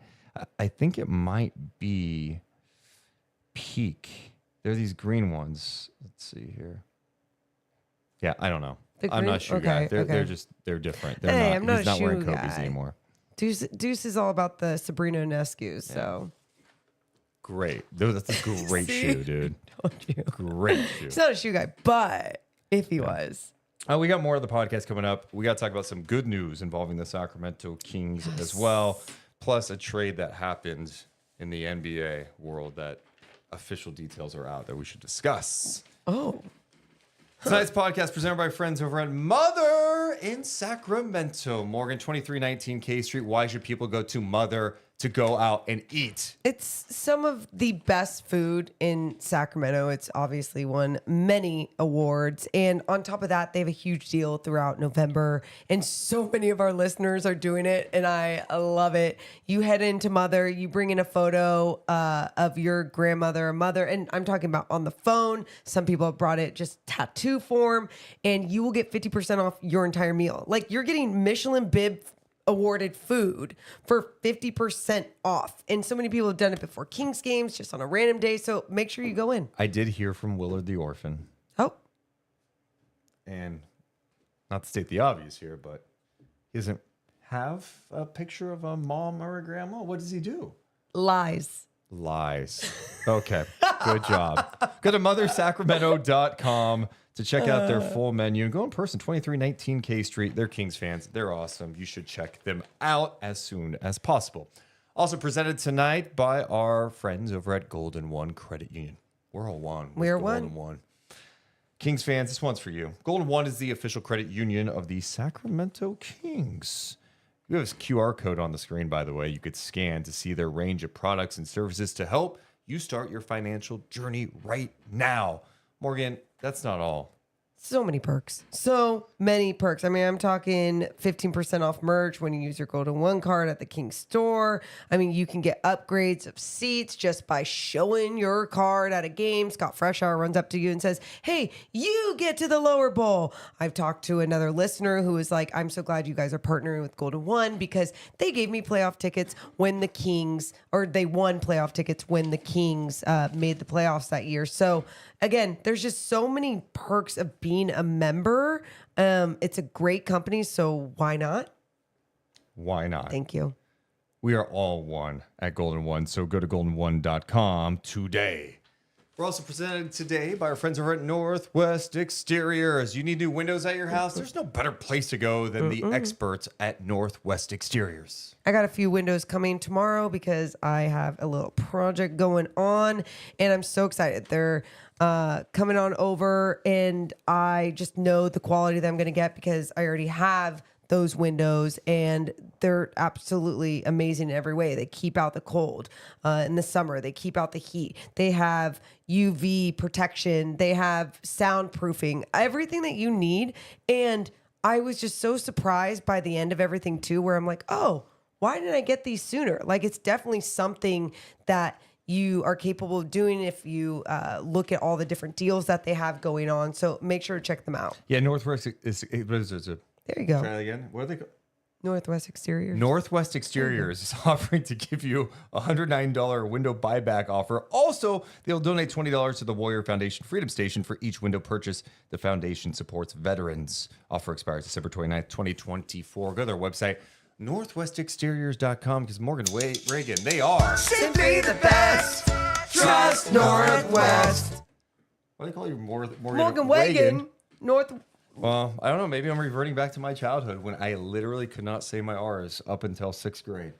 I think it might be Peak. They're these green ones. Let's see here. Yeah, I don't know. I'm not a shoe guy. They're different. I'm not he's a not wearing shoe Kobe's guy. anymore. Deuce is all about the Sabrina Ionescu's, so. Great. Dude, that's a great See? shoe, dude. Told you. Great shoe. He's not a shoe guy, but if he was. We got more of the podcast coming up. We got to talk about some good news involving the Sacramento Kings as well, plus a trade that happened in the NBA world that official details are out that we should discuss. Oh. Tonight's podcast presented by friends over at Mother in Sacramento. Morgan, 2319 K Street. Why should people go to Mother to go out and eat? It's some of the best food in Sacramento. It's obviously won many awards. And on top of that, they have a huge deal throughout November. And so many of our listeners are doing it. And I love it. You head into Mother, you bring in a photo of your grandmother or mother. And I'm talking about on the phone. Some people have brought it just tattoo form. And you will get 50% off your entire meal. Like you're getting Michelin bib awarded food for 50% off. And so many people have done it before Kings games, just on a random day. So make sure you go in. I did hear from Willard the orphan. Oh. And not to state the obvious here, but he doesn't have a picture of a mom or a grandma. What does he do? Lies. Okay. Good job. Go to mothersacramento.com to check out their full menu and go in person, 2319 K Street. They're Kings fans. They're awesome. You should check them out as soon as possible. Also presented tonight by our friends over at Golden One Credit Union. We're all one. We're Golden One. Kings fans, this one's for you. Golden One is the official credit union of the Sacramento Kings. You have this QR code on the screen, by the way, you could scan to see their range of products and services to help you start your financial journey right now. Morgan, that's not all. So many perks. So many perks. I mean, I'm talking 15% off merch when you use your Golden One card at the King store. I mean, you can get upgrades of seats just by showing your card at a game. Scott Freshour runs up to you and says, hey, you get to the lower bowl. I've talked to another listener who was like, I'm so glad you guys are partnering with Golden One because they gave me playoff tickets when the Kings, or they won playoff tickets when the Kings made the playoffs that year. So again, there's just so many perks of being a member. It's a great company, so why not? Why not? Thank you. We are all one at Golden One, so go to goldenone.com today. We're also presented today by our friends over at Northwest Exteriors. You need new windows at your house? There's no better place to go than the experts at Northwest Exteriors. I got a few windows coming tomorrow because I have a little project going on, and I'm so excited. They're coming on over, and I just know the quality that I'm going to get because I already have those windows, and they're absolutely amazing in every way. They keep out the cold in the summer. They keep out the heat. They have UV protection. They have soundproofing, everything that you need. And I was just so surprised by the end of everything too, where I'm like, oh, why didn't I get these sooner? Like, it's definitely something that you are capable of doing if you look at all the different deals that they have going on. So make sure to check them out. Yeah, Northwest is There you go. try that again. What are they called? Northwest Exteriors. Northwest Exteriors is offering to give you a $109 window buyback offer. Also, they'll donate $20 to the Warrior Foundation Freedom Station for each window purchase. The foundation supports veterans. Offer expires December 29th, 2024. Go to their website, northwestexteriors.com, because Morgan Reagan, they are Simply the best. Trust Northwest. What do they call you? Morgan Wagon. Well, I don't know. Maybe I'm reverting back to my childhood when I literally could not say my R's up until 6th grade.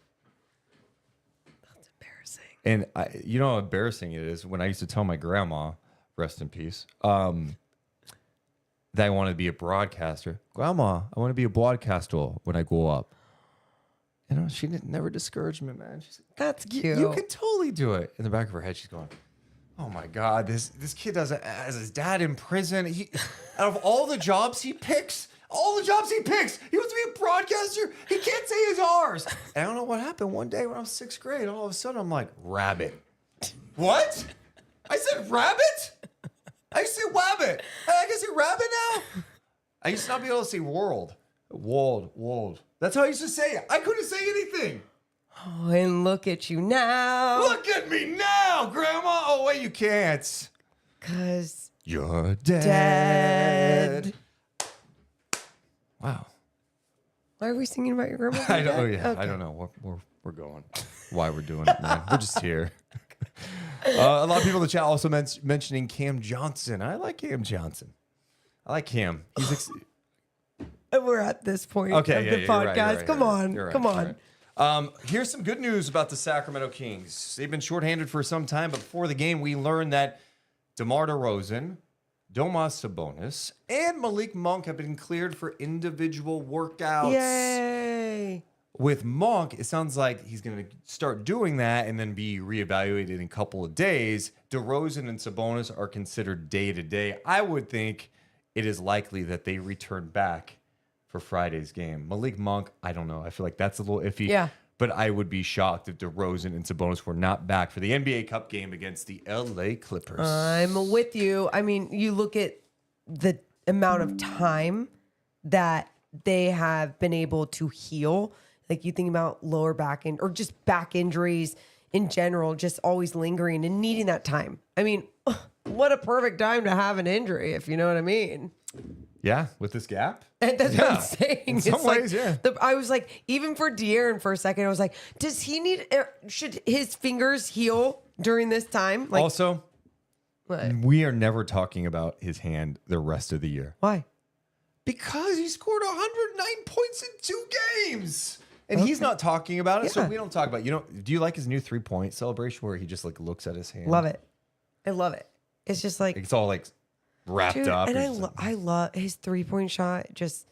That's embarrassing. And you know how embarrassing it is when I used to tell my grandma, rest in peace, that I wanted to be a broadcaster. Grandma, I want to be a broadcaster when I grow up. You know, she never discouraged me, man. She's like, That's cute. You can totally do it. In the back of her head, she's going, oh my God, this kid has his dad in prison. Out of all the jobs he picks, he wants to be a broadcaster. He can't say his R's. And I don't know what happened one day when I was 6th grade. All of a sudden, I'm like, rabbit. What? I said rabbit? I said wabbit. I can say rabbit now? I used to not be able to say world. Wold. That's how I used to say it. I couldn't say anything. Oh, and look at you now. Look at me now, Grandma. Oh, wait, you can't. 'Cause you're dead. Wow. Why are we singing about your grandma? I don't. Oh, yeah. Okay. I don't know. We're going. Why we're doing it, man. We're just here. A lot of people in the chat also mentioning Cam Johnson. I like Cam Johnson. I like Cam. We're at this point of the podcast. You're right, Come on. Come on. Right. Here's some good news about the Sacramento Kings. They've been shorthanded for some time, but before the game, we learned that DeMar DeRozan, Domas Sabonis, and Malik Monk have been cleared for individual workouts. Yay. With Monk, it sounds like he's going to start doing that and then be reevaluated in a couple of days. DeRozan and Sabonis are considered day-to-day. I would think it is likely that they return back for Friday's game. Malik Monk, I don't know. I feel like that's a little iffy. Yeah. But I would be shocked if DeRozan and Sabonis were not back for the NBA Cup game against the LA Clippers. I'm with you. I mean, you look at the amount of time that they have been able to heal. Like you think about lower back or just back injuries in general, just always lingering and needing that time. I mean, what a perfect time to have an injury, if you know what I mean. Yeah, with this gap. And that's what I'm saying. In some ways, yeah. I was like, even for De'Aaron for a second, I was like, does he need, should his fingers heal during this time? Like, Also, what? we are never talking about his hand the rest of the year. Why? Because he scored 109 points in 2 games. And he's not talking about it, so Yeah. we don't talk about it. Do you like his new 3-point celebration where he just like looks at his hand? Love it. I love it. It's just like, It's all like wrapped dude, up. and I love his 3-point shot. Just,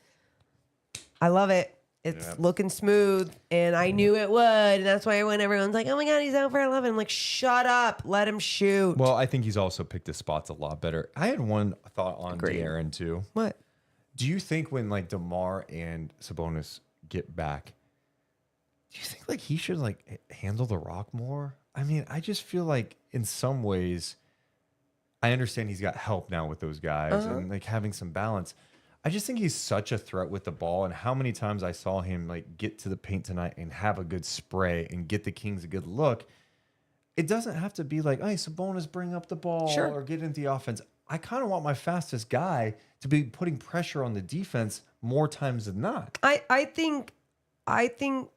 I love it. It's looking smooth, and I knew it would, and that's why when everyone's like, "Oh my God, he's out for 11," I'm like, "Shut up, let him shoot." Well, I think he's also picked his spots a lot better. I had one thought on Agreed. De'Aaron too. What? Do you think when like DeMar and Sabonis get back, do you think like he should like handle the rock more? I mean, I just feel like in some ways, I understand he's got help now with those guys and like having some balance. I just think he's such a threat with the ball, and how many times I saw him like get to the paint tonight and have a good spray and get the Kings a good look. It doesn't have to be like, hey, Sabonis, bring up the ball or get into the offense. I kind of want my fastest guy to be putting pressure on the defense more times than not. I think to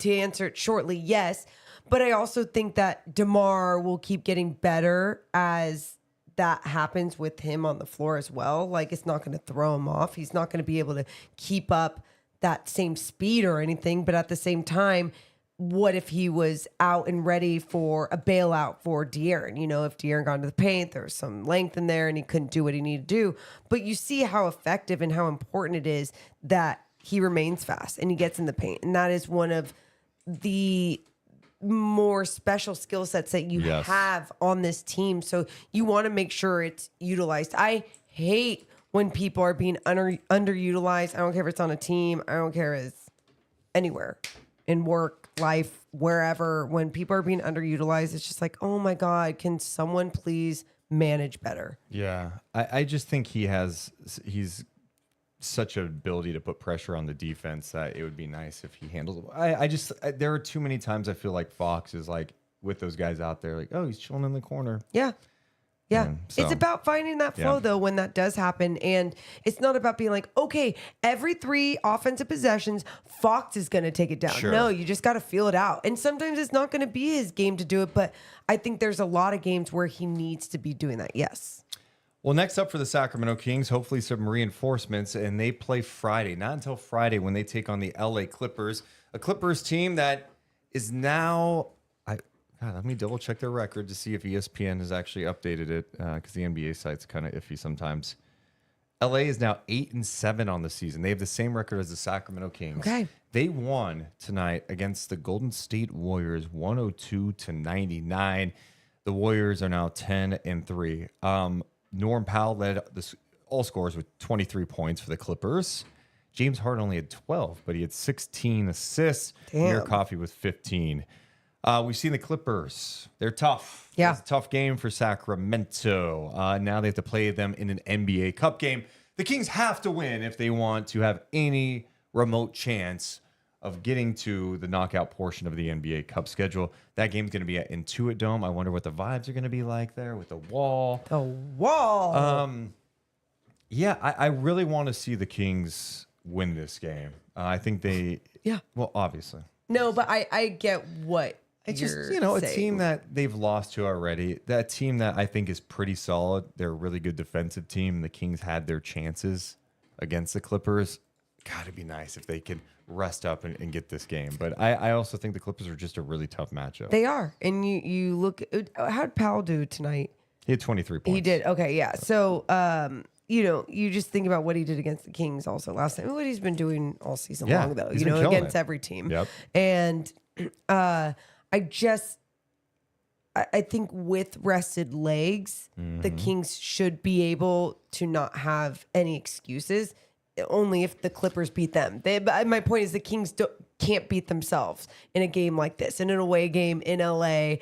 answer it shortly, yes. But I also think that DeMar will keep getting better as that happens with him on the floor as well. Like, it's not going to throw him off. He's not going to be able to keep up that same speed or anything. But at the same time, what if he was out and ready for a bailout for De'Aaron? You know, if De'Aaron got into the paint, there was some length in there and he couldn't do what he needed to do. But you see how effective and how important it is that he remains fast and he gets in the paint. And that is one of the more special skill sets that you have on this team. So you want to make sure it's utilized. I hate when people are being underutilized. I don't care if it's on a team. I don't care if it's anywhere in work, life, wherever. When people are being underutilized, it's just like, oh my God, can someone please manage better? Yeah. I just think he's such an ability to put pressure on the defense that it would be nice if he handled it. There are too many times I feel like Fox is like with those guys out there, like, oh, he's chilling in the corner. Yeah. Yeah. So, it's about finding that flow, though, when that does happen. And it's not about being like, okay, every 3 offensive possessions, Fox is going to take it down. Sure. No, you just got to feel it out. And sometimes it's not going to be his game to do it. But I think there's a lot of games where he needs to be doing that. Yes. Well, next up for the Sacramento Kings, hopefully some reinforcements, and they play Friday. Not until Friday when they take on the LA Clippers, a Clippers team that is now, let me double check their record to see if ESPN has actually updated it, because the NBA site's kind of iffy sometimes. LA is now 8-7 on the season. They have the same record as the Sacramento Kings. Okay. They won tonight against the Golden State Warriors, 102-99. The Warriors are now 10-3. Norm Powell led all scores with 23 points for the Clippers. James Harden only had 12, but he had 16 assists. Amir Coffey with 15. We've seen the Clippers. They're tough. Yeah. It's a tough game for Sacramento. Now they have to play them in an NBA Cup game. The Kings have to win if they want to have any remote chance of getting to the knockout portion of the NBA Cup schedule. That game's going to be at Intuit Dome. I wonder what the vibes are going to be like there with the wall. The wall. Yeah, I really want to see the Kings win this game. I think they... Yeah. Well, obviously. No, but I get what It's just, you're a saying. team that they've lost to already. That team that I think is pretty solid. They're a really good defensive team. The Kings had their chances against the Clippers. God, it'd be nice if they could rest up and get this game. But I also think the Clippers are just a really tough matchup. They are. And you look, how'd Powell do tonight? He had 23 points. He did. Okay, yeah. So, you just think about what he did against the Kings also last time. What he's been doing all season long, though, he's been killing against it. every team. Yep. And I think with rested legs, the Kings should be able to not have any excuses. Only if the Clippers beat them. My point is the Kings can't beat themselves in a game like this, in an away game in LA.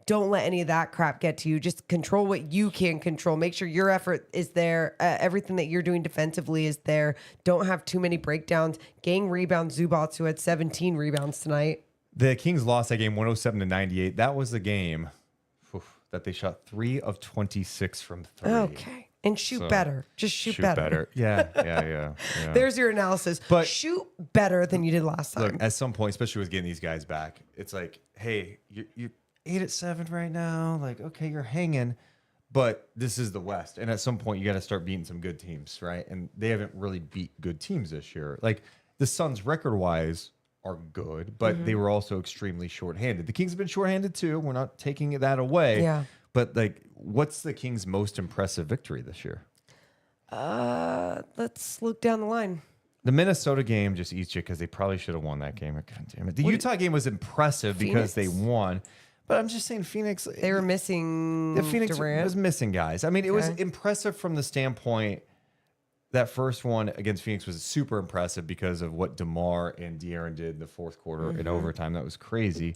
Don't let any of that crap get to you. Just control what you can control. Make sure your effort is there. Everything that you're doing defensively is there. Don't have too many breakdowns. Gang rebound Zubats, who had 17 rebounds tonight. The Kings lost that game 107-98. That was the game that they shot 3 of 26 from 3. Okay. And shoot better. Just shoot better. Yeah. There's your analysis. But shoot better than you did last time. look, at some point, especially with getting these guys back, it's like, hey, you're 8-7 right now. Like, okay, you're hanging, but this is the West. And at some point, you got to start beating some good teams, right? And they haven't really beat good teams this year. Like, the Suns, record-wise, are good, but they were also extremely shorthanded. The Kings have been shorthanded, too. We're not taking that away. Yeah. But, like, what's the Kings' most impressive victory this year? Let's look down the line. The Minnesota game just eats you because they probably should have won that game. God damn it. The Utah game was impressive because they won. But I'm just saying Phoenix. They were missing The Phoenix Durant. was missing guys. I mean, it was impressive from the standpoint that first one against Phoenix was super impressive because of what DeMar and De'Aaron did in the fourth quarter in overtime. That was crazy.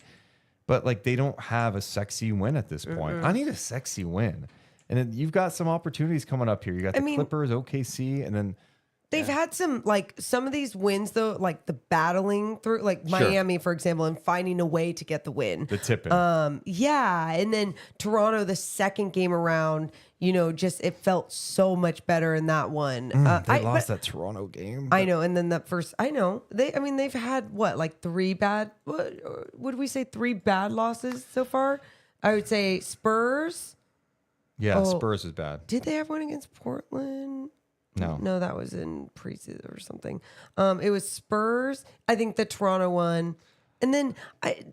But, like, they don't have a sexy win at this point. I need a sexy win. And then you've got some opportunities coming up here. You got the Clippers, OKC, and then They've had some of these wins, though, like the battling through, like Miami, for example, and finding a way to get the win. the tipping. Yeah. And then Toronto, the second game around, just it felt so much better in that one. They lost that Toronto game. I know. And then that first, I know. They've had what, 3 bad, what would we say, 3 bad losses so far? I would say Spurs. Yeah, Spurs is bad. Did they have one against Portland? No, that was in preseason or something. It was Spurs. I think the Toronto one, and then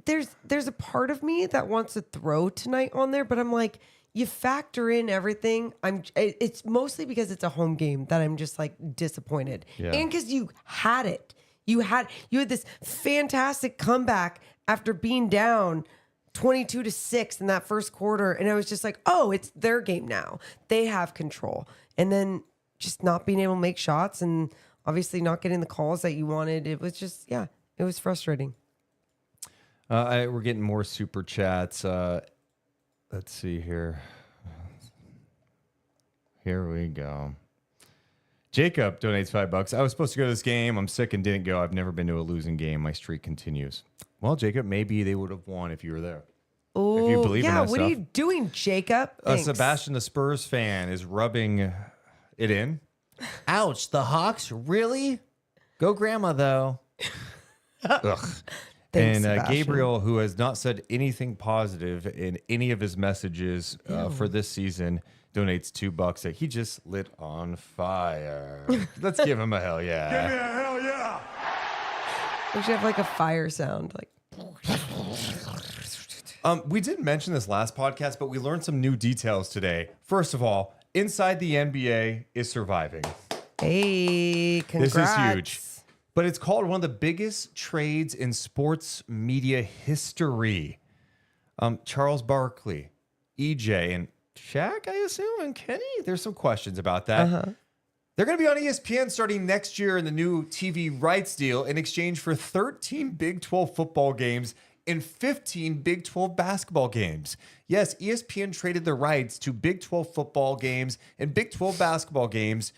there's a part of me that wants to throw tonight on there, but I'm like, you factor in everything. It's mostly because it's a home game that I'm just like disappointed, and because you had it. You had this fantastic comeback after being down 22-6 in that first quarter, and I was just like, oh, it's their game now. They have control, and then just not being able to make shots and obviously not getting the calls that you wanted. It was just, it was frustrating. We're getting more super chats. Let's see here. Here we go. Jacob donates $5. I was supposed to go to this game. I'm sick and didn't go. I've never been to a losing game. My streak continues. Well, Jacob, maybe they would have won if you were there. Oh, if you believe in that what stuff. are you doing, Jacob? Sebastian, the Spurs fan, is rubbing it in. Ouch, the Hawks? Really? Go grandma, though. Ugh. Thanks, and Sebastian. Gabriel, who has not said anything positive in any of his messages for this season, donates $2 that he just lit on fire. Let's give him a hell yeah. Give me a hell yeah. We should have like a fire sound. Like, We didn't mention this last podcast, but we learned some new details today. First of all, inside the NBA is surviving. hey, congrats. This is huge. But it's called one of the biggest trades in sports media history. Charles Barkley, EJ, and Shaq, I assume, and Kenny. There's some questions about that. They're going to be on ESPN starting next year in the new TV rights deal in exchange for 13 Big 12 football games and 15 Big 12 basketball games. Yes, ESPN traded the rights to Big 12 football games and Big 12 basketball games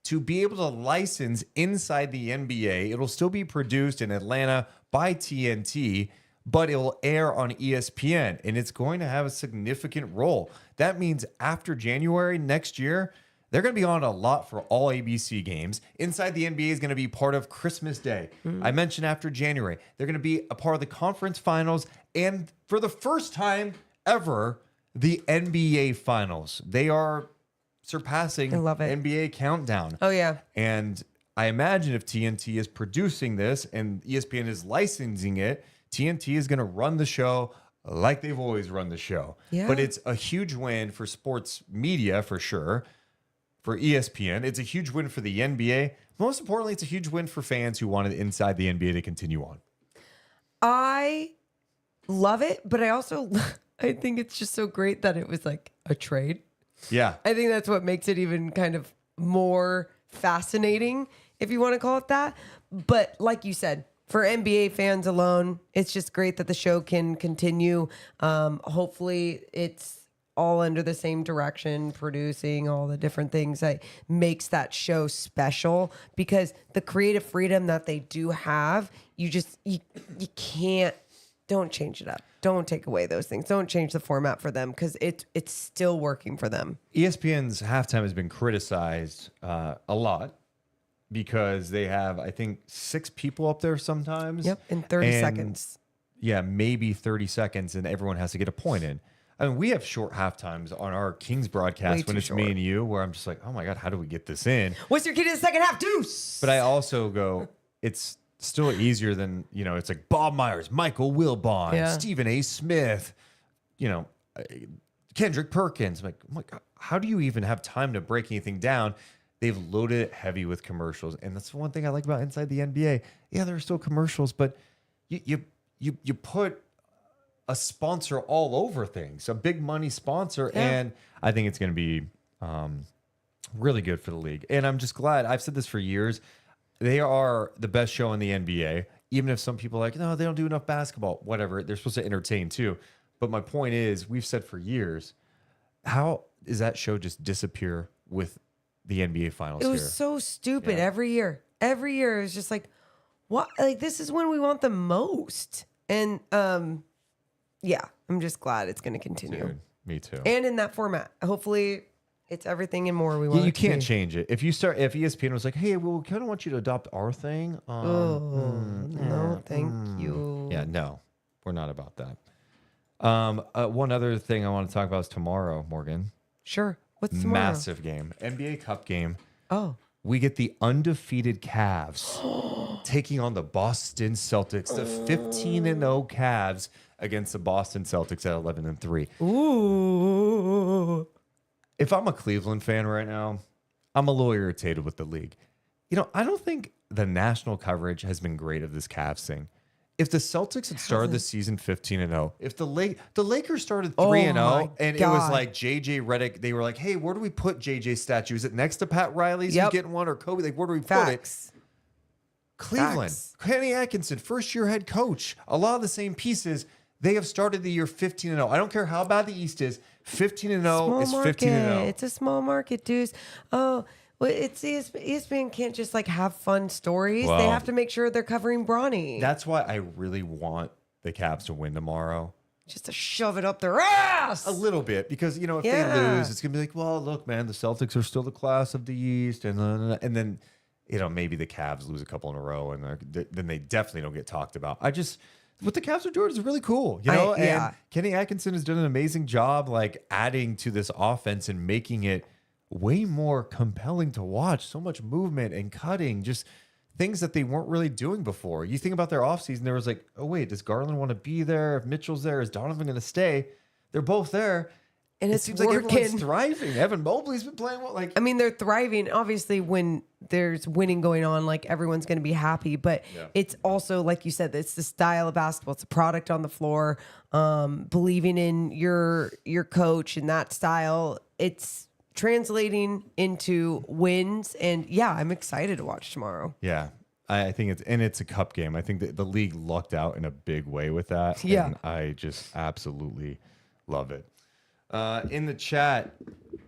to be able to license inside the NBA. It'll still be produced in Atlanta by TNT, but it will air on ESPN, and it's going to have a significant role. That means after January next year, They're going to be on a lot for all ABC games. Inside the NBA is going to be part of Christmas Day. I mentioned after January, they're going to be a part of the conference finals. And for the first time ever, the NBA finals. They are surpassing I love it. NBA Countdown. Oh, yeah. And I imagine if TNT is producing this and ESPN is licensing it, TNT is going to run the show like they've always run the show. Yeah. But it's a huge win for sports media for sure. For ESPN, it's a huge win for the NBA. Most importantly, it's a huge win for fans who wanted Inside the NBA to continue on. I love it, but I think it's just so great that it was like a trade. Yeah. I think that's what makes it even kind of more fascinating, if you want to call it that. But like you said, for NBA fans alone, it's just great that the show can continue. Hopefully it's all under the same direction, producing all the different things that makes that show special, because the creative freedom that they do have, you can't, don't change it up. Don't take away those things. Don't change the format for them, because it's still working for them. ESPN's halftime has been criticized a lot because they have, I think, 6 people up there sometimes. Yep, in 30 seconds. Yeah, maybe 30 seconds, and everyone has to get a point in. I mean, we have short half times on our Kings broadcast when it's me and you, where I'm just like, oh my God, how do we get this in? What's your key to the second half, Deuce? But I also go, it's still easier than, it's like Bob Myers, Michael Wilbon, Stephen A. Smith, Kendrick Perkins. I'm like, how do you even have time to break anything down? They've loaded it heavy with commercials. And that's the one thing I like about Inside the NBA. Yeah, there are still commercials, but you put a sponsor all over things, a big money sponsor. Yeah. And I think it's going to be really good for the league. And I'm just glad. I've said this for years. They are the best show in the NBA. Even if some people are like, no, they don't do enough basketball, whatever. They're supposed to entertain too. But my point is, we've said for years, how does that show just disappear with the NBA finals? It was so stupid. Every year it was just like, what? Like, this is when we want the most. And yeah, I'm just glad it's going to continue. Dude, me too. And in that format, hopefully it's everything and more we want. You can't change it. If ESPN was like, hey, well, we kind of want you to adopt our thing. No, thank you. Yeah, no, we're not about that. One other thing I want to talk about is tomorrow, Morgan. Sure. What's tomorrow? Massive game. NBA Cup game. Oh. We get the undefeated Cavs taking on the Boston Celtics, the 15-0 Cavs against the Boston Celtics at 11-3. Ooh. If I'm a Cleveland fan right now, I'm a little irritated with the league. I don't think the national coverage has been great of this Cavs thing. If the Celtics had started the season 15-0, if the Lakers started 3-0, and it was like JJ Redick, they were like, hey, where do we put JJ's statue? Is it next to Pat Riley's? Yep. Getting one, or Kobe? Like, where do we put it? Cleveland, Kenny Atkinson, first-year head coach. A lot of the same pieces. They have started the year 15-0. I don't care how bad the East is. 15-0 is 15-0. It's a small market, dudes. Oh, well, it's ESPN can't just like have fun stories. Well, they have to make sure they're covering Bronny. That's why I really want the Cavs to win tomorrow. Just to shove it up their ass. A little bit, because if they lose, it's gonna be like, well, look, man, the Celtics are still the class of the East, and then maybe the Cavs lose a couple in a row, and then they definitely don't get talked about. What the Cavs are doing is really cool, And Kenny Atkinson has done an amazing job, like adding to this offense and making it way more compelling to watch. So much movement and cutting, just things that they weren't really doing before. You think about their offseason, there was like, oh wait, does Garland want to be there? If Mitchell's there, is Donovan going to stay? They're both there. And it seems like everyone's thriving. Evan Mobley's been playing well. They're thriving. Obviously, when there's winning going on, like, everyone's going to be happy. But it's also, like you said, it's the style of basketball. It's a product on the floor. Believing in your coach and that style. It's translating into wins. And I'm excited to watch tomorrow. Yeah. I think it's a cup game. I think that the league lucked out in a big way with that. Yeah. And I just absolutely love it. In the chat,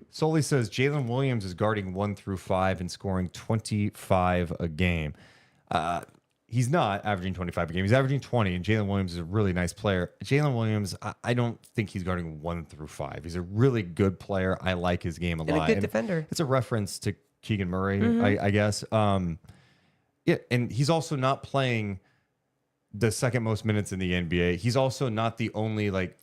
Soli says Jalen Williams is guarding 1 through 5 and scoring 25 a game. he's not averaging 25 a game. He's averaging 20, and Jalen Williams is a really nice player. Jalen Williams, I don't think he's guarding 1 through 5. He's a really good player. I like his game a lot. And a good defender. It's a reference to Keegan Murray, I guess. Yeah, and he's also not playing the second most minutes in the NBA. He's also not the only like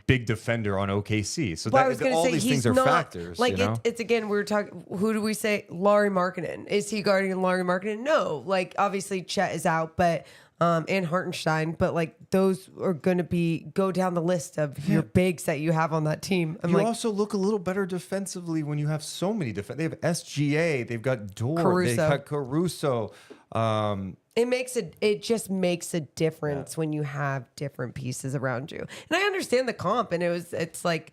big defender on OKC. So Well, I was gonna all say these he's things are not, factors. Like you know? it's again, we're talking. Who do we say? Laurie Markkinen. Is he guarding Laurie Markkinen? No. Like obviously Chet is out, but and Hartenstein. But like those are going to go down the list of your bigs that you have on that team. You also look a little better defensively when you have so many defense. They have SGA. They've got Dort. They've got Caruso. It just makes a difference when you have different pieces around you. And I understand the comp, and it's like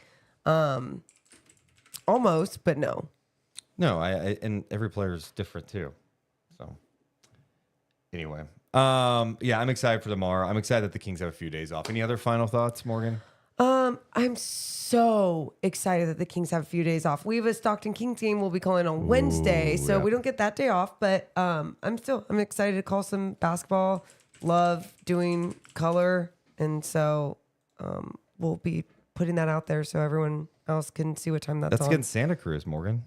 almost, but no. No, and every player is different too. So anyway, yeah, I'm excited for tomorrow. I'm excited that the Kings have a few days off. Any other final thoughts, Morgan? I'm so excited that the Kings have a few days off. We have a Stockton Kings game we'll be calling on Wednesday, so we don't get that day off. But I'm excited to call some basketball. Love doing color, and so we'll be putting that out there so everyone else can see what time that's on. That's against Santa Cruz, Morgan.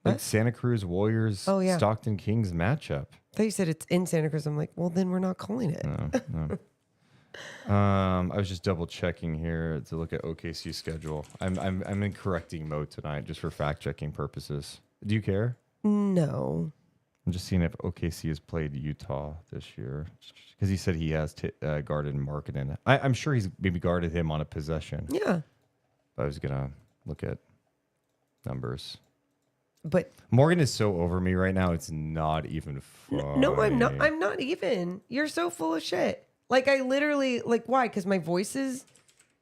Like Santa Cruz Warriors, Stockton Kings matchup. I thought you said it's in Santa Cruz. I'm like, well, then we're not calling it. No. I was just double checking here to look at OKC's schedule. I'm in correcting mode tonight just for fact checking purposes. Do you care? No. I'm just seeing if OKC has played Utah this year because he said he has guarded Markkinen. I'm sure he's maybe guarded him on a possession. Yeah. I was gonna look at numbers. But Morgan is so over me right now. It's not even funny. No, I'm not. I'm not even. You're so full of shit. Like I literally why? Because my voice is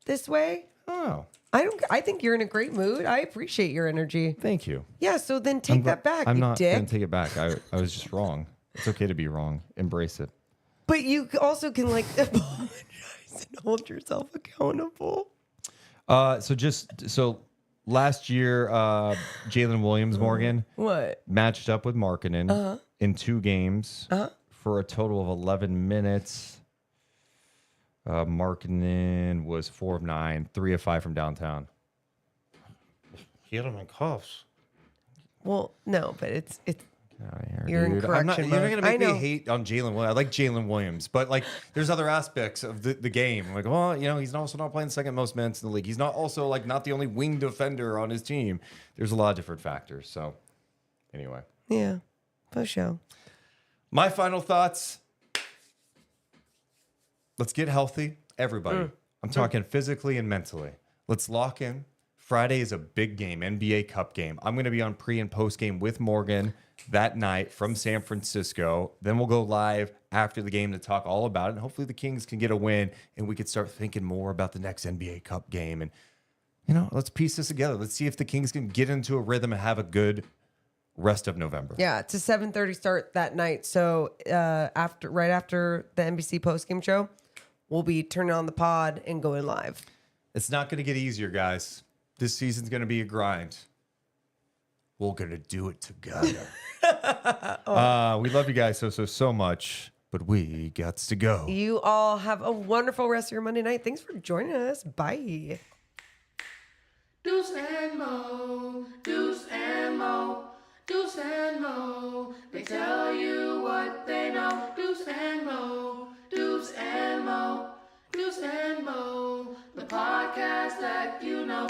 this way. Oh, I think you're in a great mood. I appreciate your energy. Thank you. Yeah. So then take that back. I'm you not dick. gonna take it back. I was just wrong. It's okay to be wrong. Embrace it. But you also can apologize and hold yourself accountable. So last year, Jalen Williams, Morgan, matched up with Markkinen in 2 games for a total of 11 minutes. Markkinen was 4 of 9, 3 of 5 from downtown. He had him in cuffs. Well, no, but it's Here, you're in correction You're not mode. gonna make I me know. hate on Jalen Williams. I like Jalen Williams, but like there's other aspects of the game. I'm like, well, he's also not playing the second most minutes in the league. He's not also not the only wing defender on his team. There's a lot of different factors. So anyway. Yeah, for sure. My final thoughts. Let's get healthy, everybody. I'm talking physically and mentally. Let's lock in. Friday is a big game, NBA Cup game. I'm going to be on pre and post game with Morgan that night from San Francisco. Then we'll go live after the game to talk all about it. And hopefully the Kings can get a win and we could start thinking more about the next NBA Cup game. And, let's piece this together. Let's see if the Kings can get into a rhythm and have a good rest of November. Yeah, it's a 7:30 start that night. So right after the NBC postgame show, we'll be turning on the pod and going live. It's not going to get easier, guys. This season's going to be a grind. We're going to do it together. We love you guys so much, but we got to go. You all have a wonderful rest of your Monday night. Thanks for joining us. Bye. Deuce and Mo, Deuce and Mo, Deuce and Mo. They tell you what they know. Deuce and Mo, Deuce and Mo, Deuce and Mo. The podcast that you know.